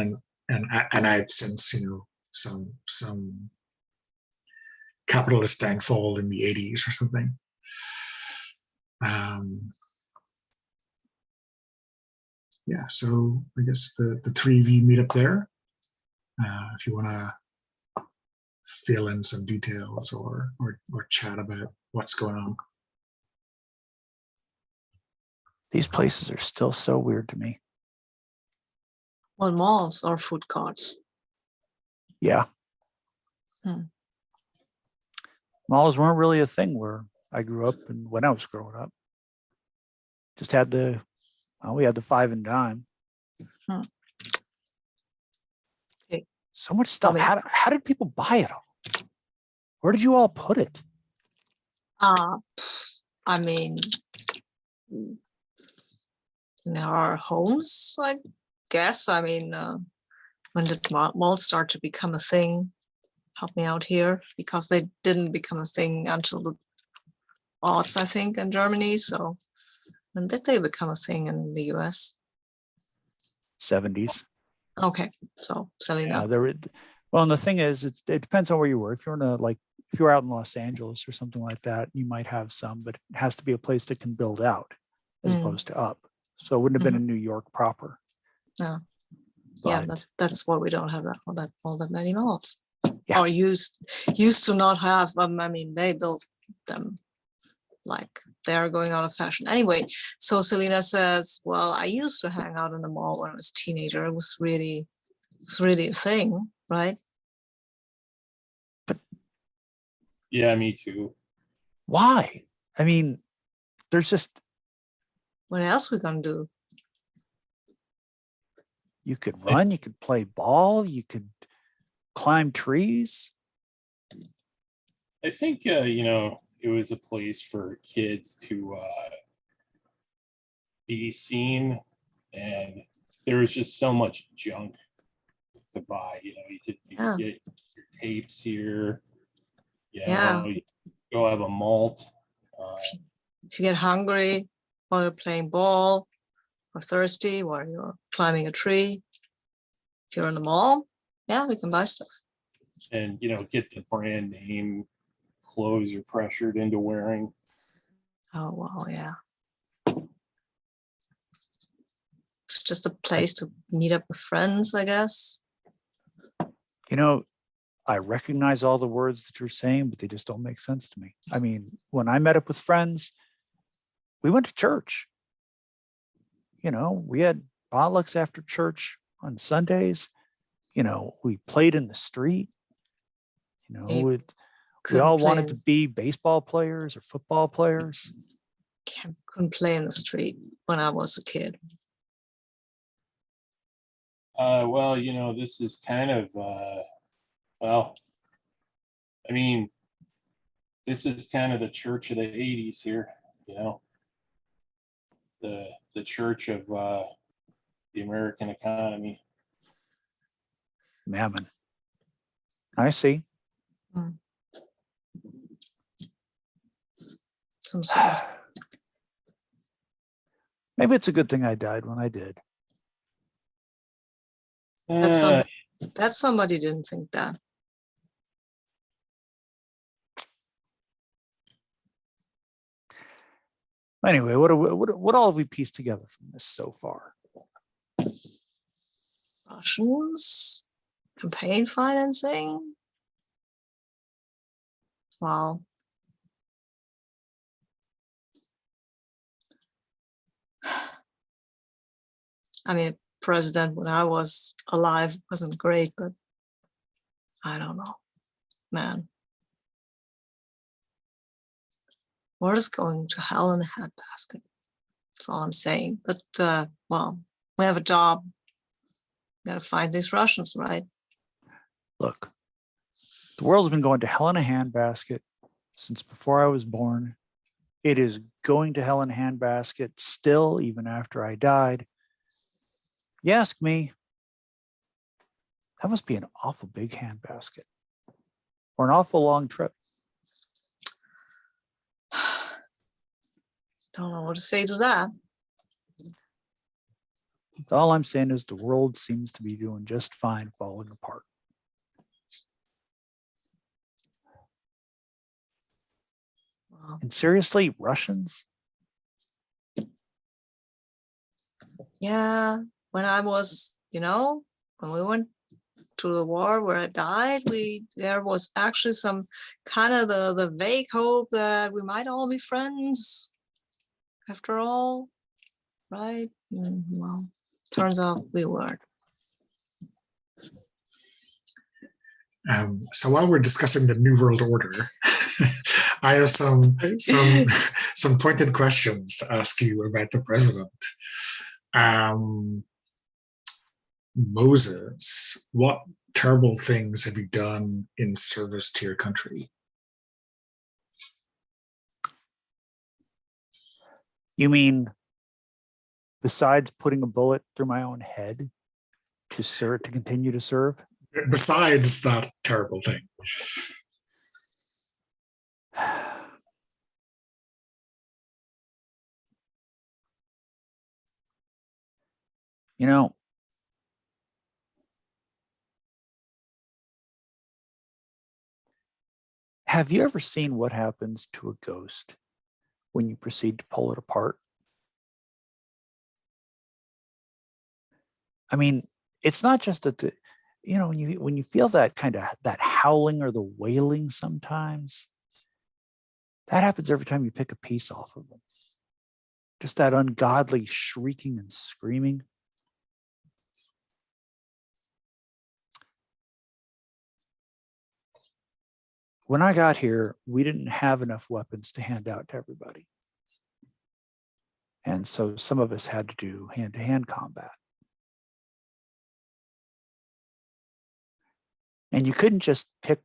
[SPEAKER 1] out since some capitalist downfall in the 80s or something. yeah, so I guess the three of you meet up there. If you want to fill in some details or chat about what's going on.
[SPEAKER 3] These places are still so weird to me.
[SPEAKER 2] Well, malls or food carts.
[SPEAKER 3] Yeah. Malls weren't really a thing where I grew up and when I was growing up. Just had we had the 5 and dime.
[SPEAKER 2] Okay.
[SPEAKER 3] So much stuff.
[SPEAKER 2] mean-
[SPEAKER 3] How did people buy it all? Where did you all put it?
[SPEAKER 2] I mean, in our homes, I guess. I mean, when did malls start to become a thing? Help me out here, because they didn't become a thing until the aughts, I think, in Germany. So when did they become a thing in the US?
[SPEAKER 3] 70s.
[SPEAKER 2] Okay, so Selena.
[SPEAKER 3] Well, and the thing is, it depends on where you were. If you're if you're out in Los Angeles or something like that, you might have some, but it has to be a place that can build out as opposed to up. So it wouldn't have been in New York proper.
[SPEAKER 2] No. Yeah,
[SPEAKER 3] But-
[SPEAKER 2] that's why we don't have all that many malls.
[SPEAKER 3] Yeah.
[SPEAKER 2] Or used to not have. I mean, they built them like they're going out of fashion. Anyway, so Selena says, well, I used to hang out in the mall when I was a teenager. It was really a thing, right?
[SPEAKER 4] Yeah, me too.
[SPEAKER 3] Why? I mean, there's just,
[SPEAKER 2] What else we gonna do?
[SPEAKER 3] you could run, you could play ball, you could climb trees.
[SPEAKER 4] I think it was a place for kids to be seen, and there was just so much junk to buy. You could
[SPEAKER 2] Yeah.
[SPEAKER 4] get your tapes here.
[SPEAKER 2] Yeah.
[SPEAKER 4] You go have a malt.
[SPEAKER 2] If you get hungry while you're playing ball, or thirsty while you're climbing a tree, if you're in the mall, yeah, we can buy stuff.
[SPEAKER 4] And get the brand name clothes you're pressured into wearing.
[SPEAKER 2] Oh wow, yeah. It's just a place to meet up with friends, I guess.
[SPEAKER 3] I recognize all the words that you're saying, but they just don't make sense to me. I mean, when I met up with friends, we went to church. We had potlucks after church on Sundays. We played in the street. We all wanted to be baseball players or football players.
[SPEAKER 2] Couldn't play in the street when I was a kid.
[SPEAKER 4] Well, this is kind of I mean, this is kind of the church of the 80s here, the church of the American economy.
[SPEAKER 3] Mammon. I see.
[SPEAKER 2] Some sort of.
[SPEAKER 3] Maybe it's a good thing I died when I did.
[SPEAKER 2] That somebody didn't think that.
[SPEAKER 3] Anyway, what all have we pieced together from this so far?
[SPEAKER 2] Russians, campaign financing. Wow. I mean, president when I was alive wasn't great, but I don't know, man. We're just going to hell in a handbasket. That's all I'm saying. But well, we have a job. We gotta find these Russians, right?
[SPEAKER 3] Look, the world has been going to hell in a handbasket since before I was born. It is going to hell in a handbasket still, even after I died. You ask me, that must be an awful big handbasket or an awful long trip.
[SPEAKER 2] Don't know what to say to that.
[SPEAKER 3] All I'm saying is the world seems to be doing just fine falling apart.
[SPEAKER 2] Wow.
[SPEAKER 3] And seriously, Russians?
[SPEAKER 2] yeah, when I was, when we went to the war where I died, there was actually some kind of the vague hope that we might all be friends after all, right? Well, turns out we weren't.
[SPEAKER 1] So while we're discussing the New World Order, I have some pointed questions to ask you about the president. Moses, what terrible things have you done in service to your country?
[SPEAKER 3] You mean besides putting a bullet through my own head to continue to serve?
[SPEAKER 1] Besides that terrible thing.
[SPEAKER 3] You know, have you ever seen what happens to a ghost when you proceed to pull it apart? I mean, it's not just that when you feel that kind of that howling or the wailing sometimes, that happens every time you pick a piece off of them. Just that ungodly shrieking and screaming. When I got here, we didn't have enough weapons to hand out to everybody. And so some of us had to do hand-to-hand combat. And you couldn't just pick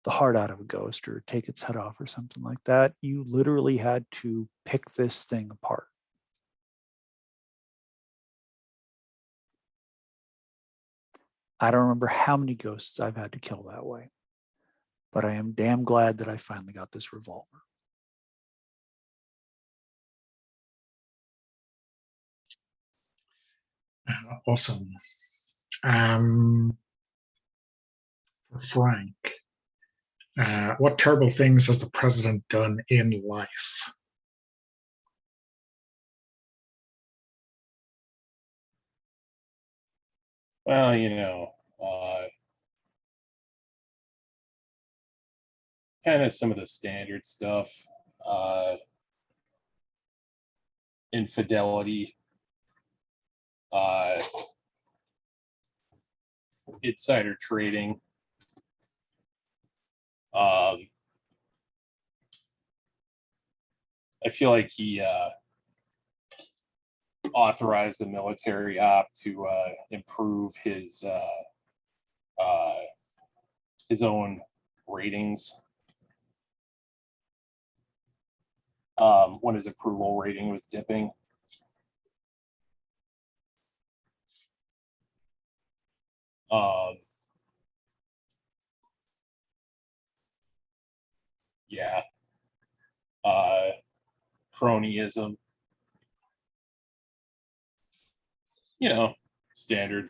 [SPEAKER 3] the heart out of a ghost or take its head off or something like that. You literally had to pick this thing apart. I don't remember how many ghosts I've had to kill that way, but I am damn glad that I finally got this revolver.
[SPEAKER 1] Awesome. Frank, what terrible things has the president done in life?
[SPEAKER 4] Well, kind of some of the standard stuff, infidelity, insider trading, I feel like he authorized the military op to improve his own ratings when his approval rating was dipping. Yeah. Cronyism. Standard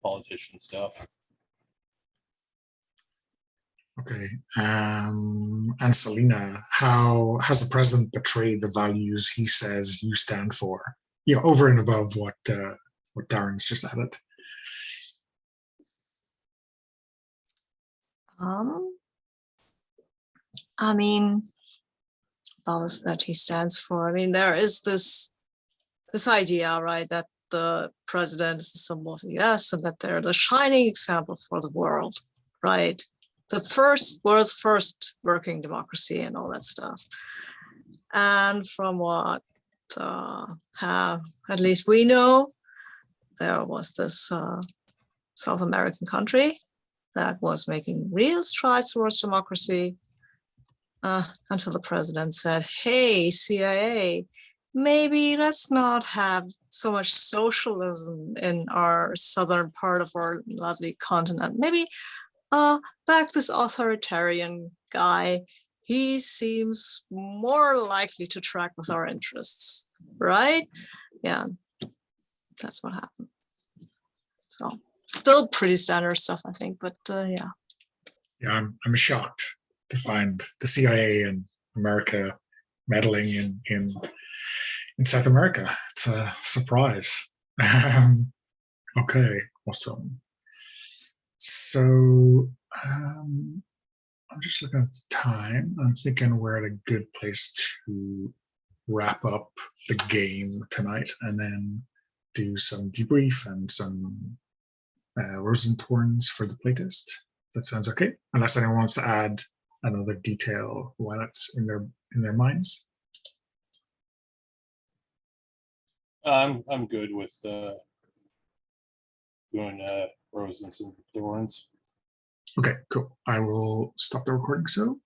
[SPEAKER 4] politician stuff.
[SPEAKER 1] Okay. And Selena, how has the president betrayed the values he says you stand for? Over and above what Darren's just added.
[SPEAKER 2] I mean, values that he stands for. I mean, there is this idea, right, that the president is a symbol of the US and that they're the shining example for the world, right? The world's first working democracy and all that stuff. And from what at least we know, there was this South American country that was making real strides towards democracy until the president said, hey, CIA, maybe let's not have so much socialism in our southern part of our lovely continent. Maybe back this authoritarian guy. He seems more likely to track with our interests, right? Yeah, that's what happened. So still pretty standard stuff, I think, but yeah.
[SPEAKER 1] Yeah, I'm shocked to find the CIA and America meddling in South America. It's a surprise. Okay, awesome. So I'm just looking at the time. I'm thinking we're at a good place to wrap up the game tonight and then do some debrief and some Rosentorns for the playtest. That sounds okay. Unless anyone wants to add another detail while it's in their minds.
[SPEAKER 4] I'm good with doing Roses and Thorns.
[SPEAKER 1] Okay, cool. I will stop the recording. So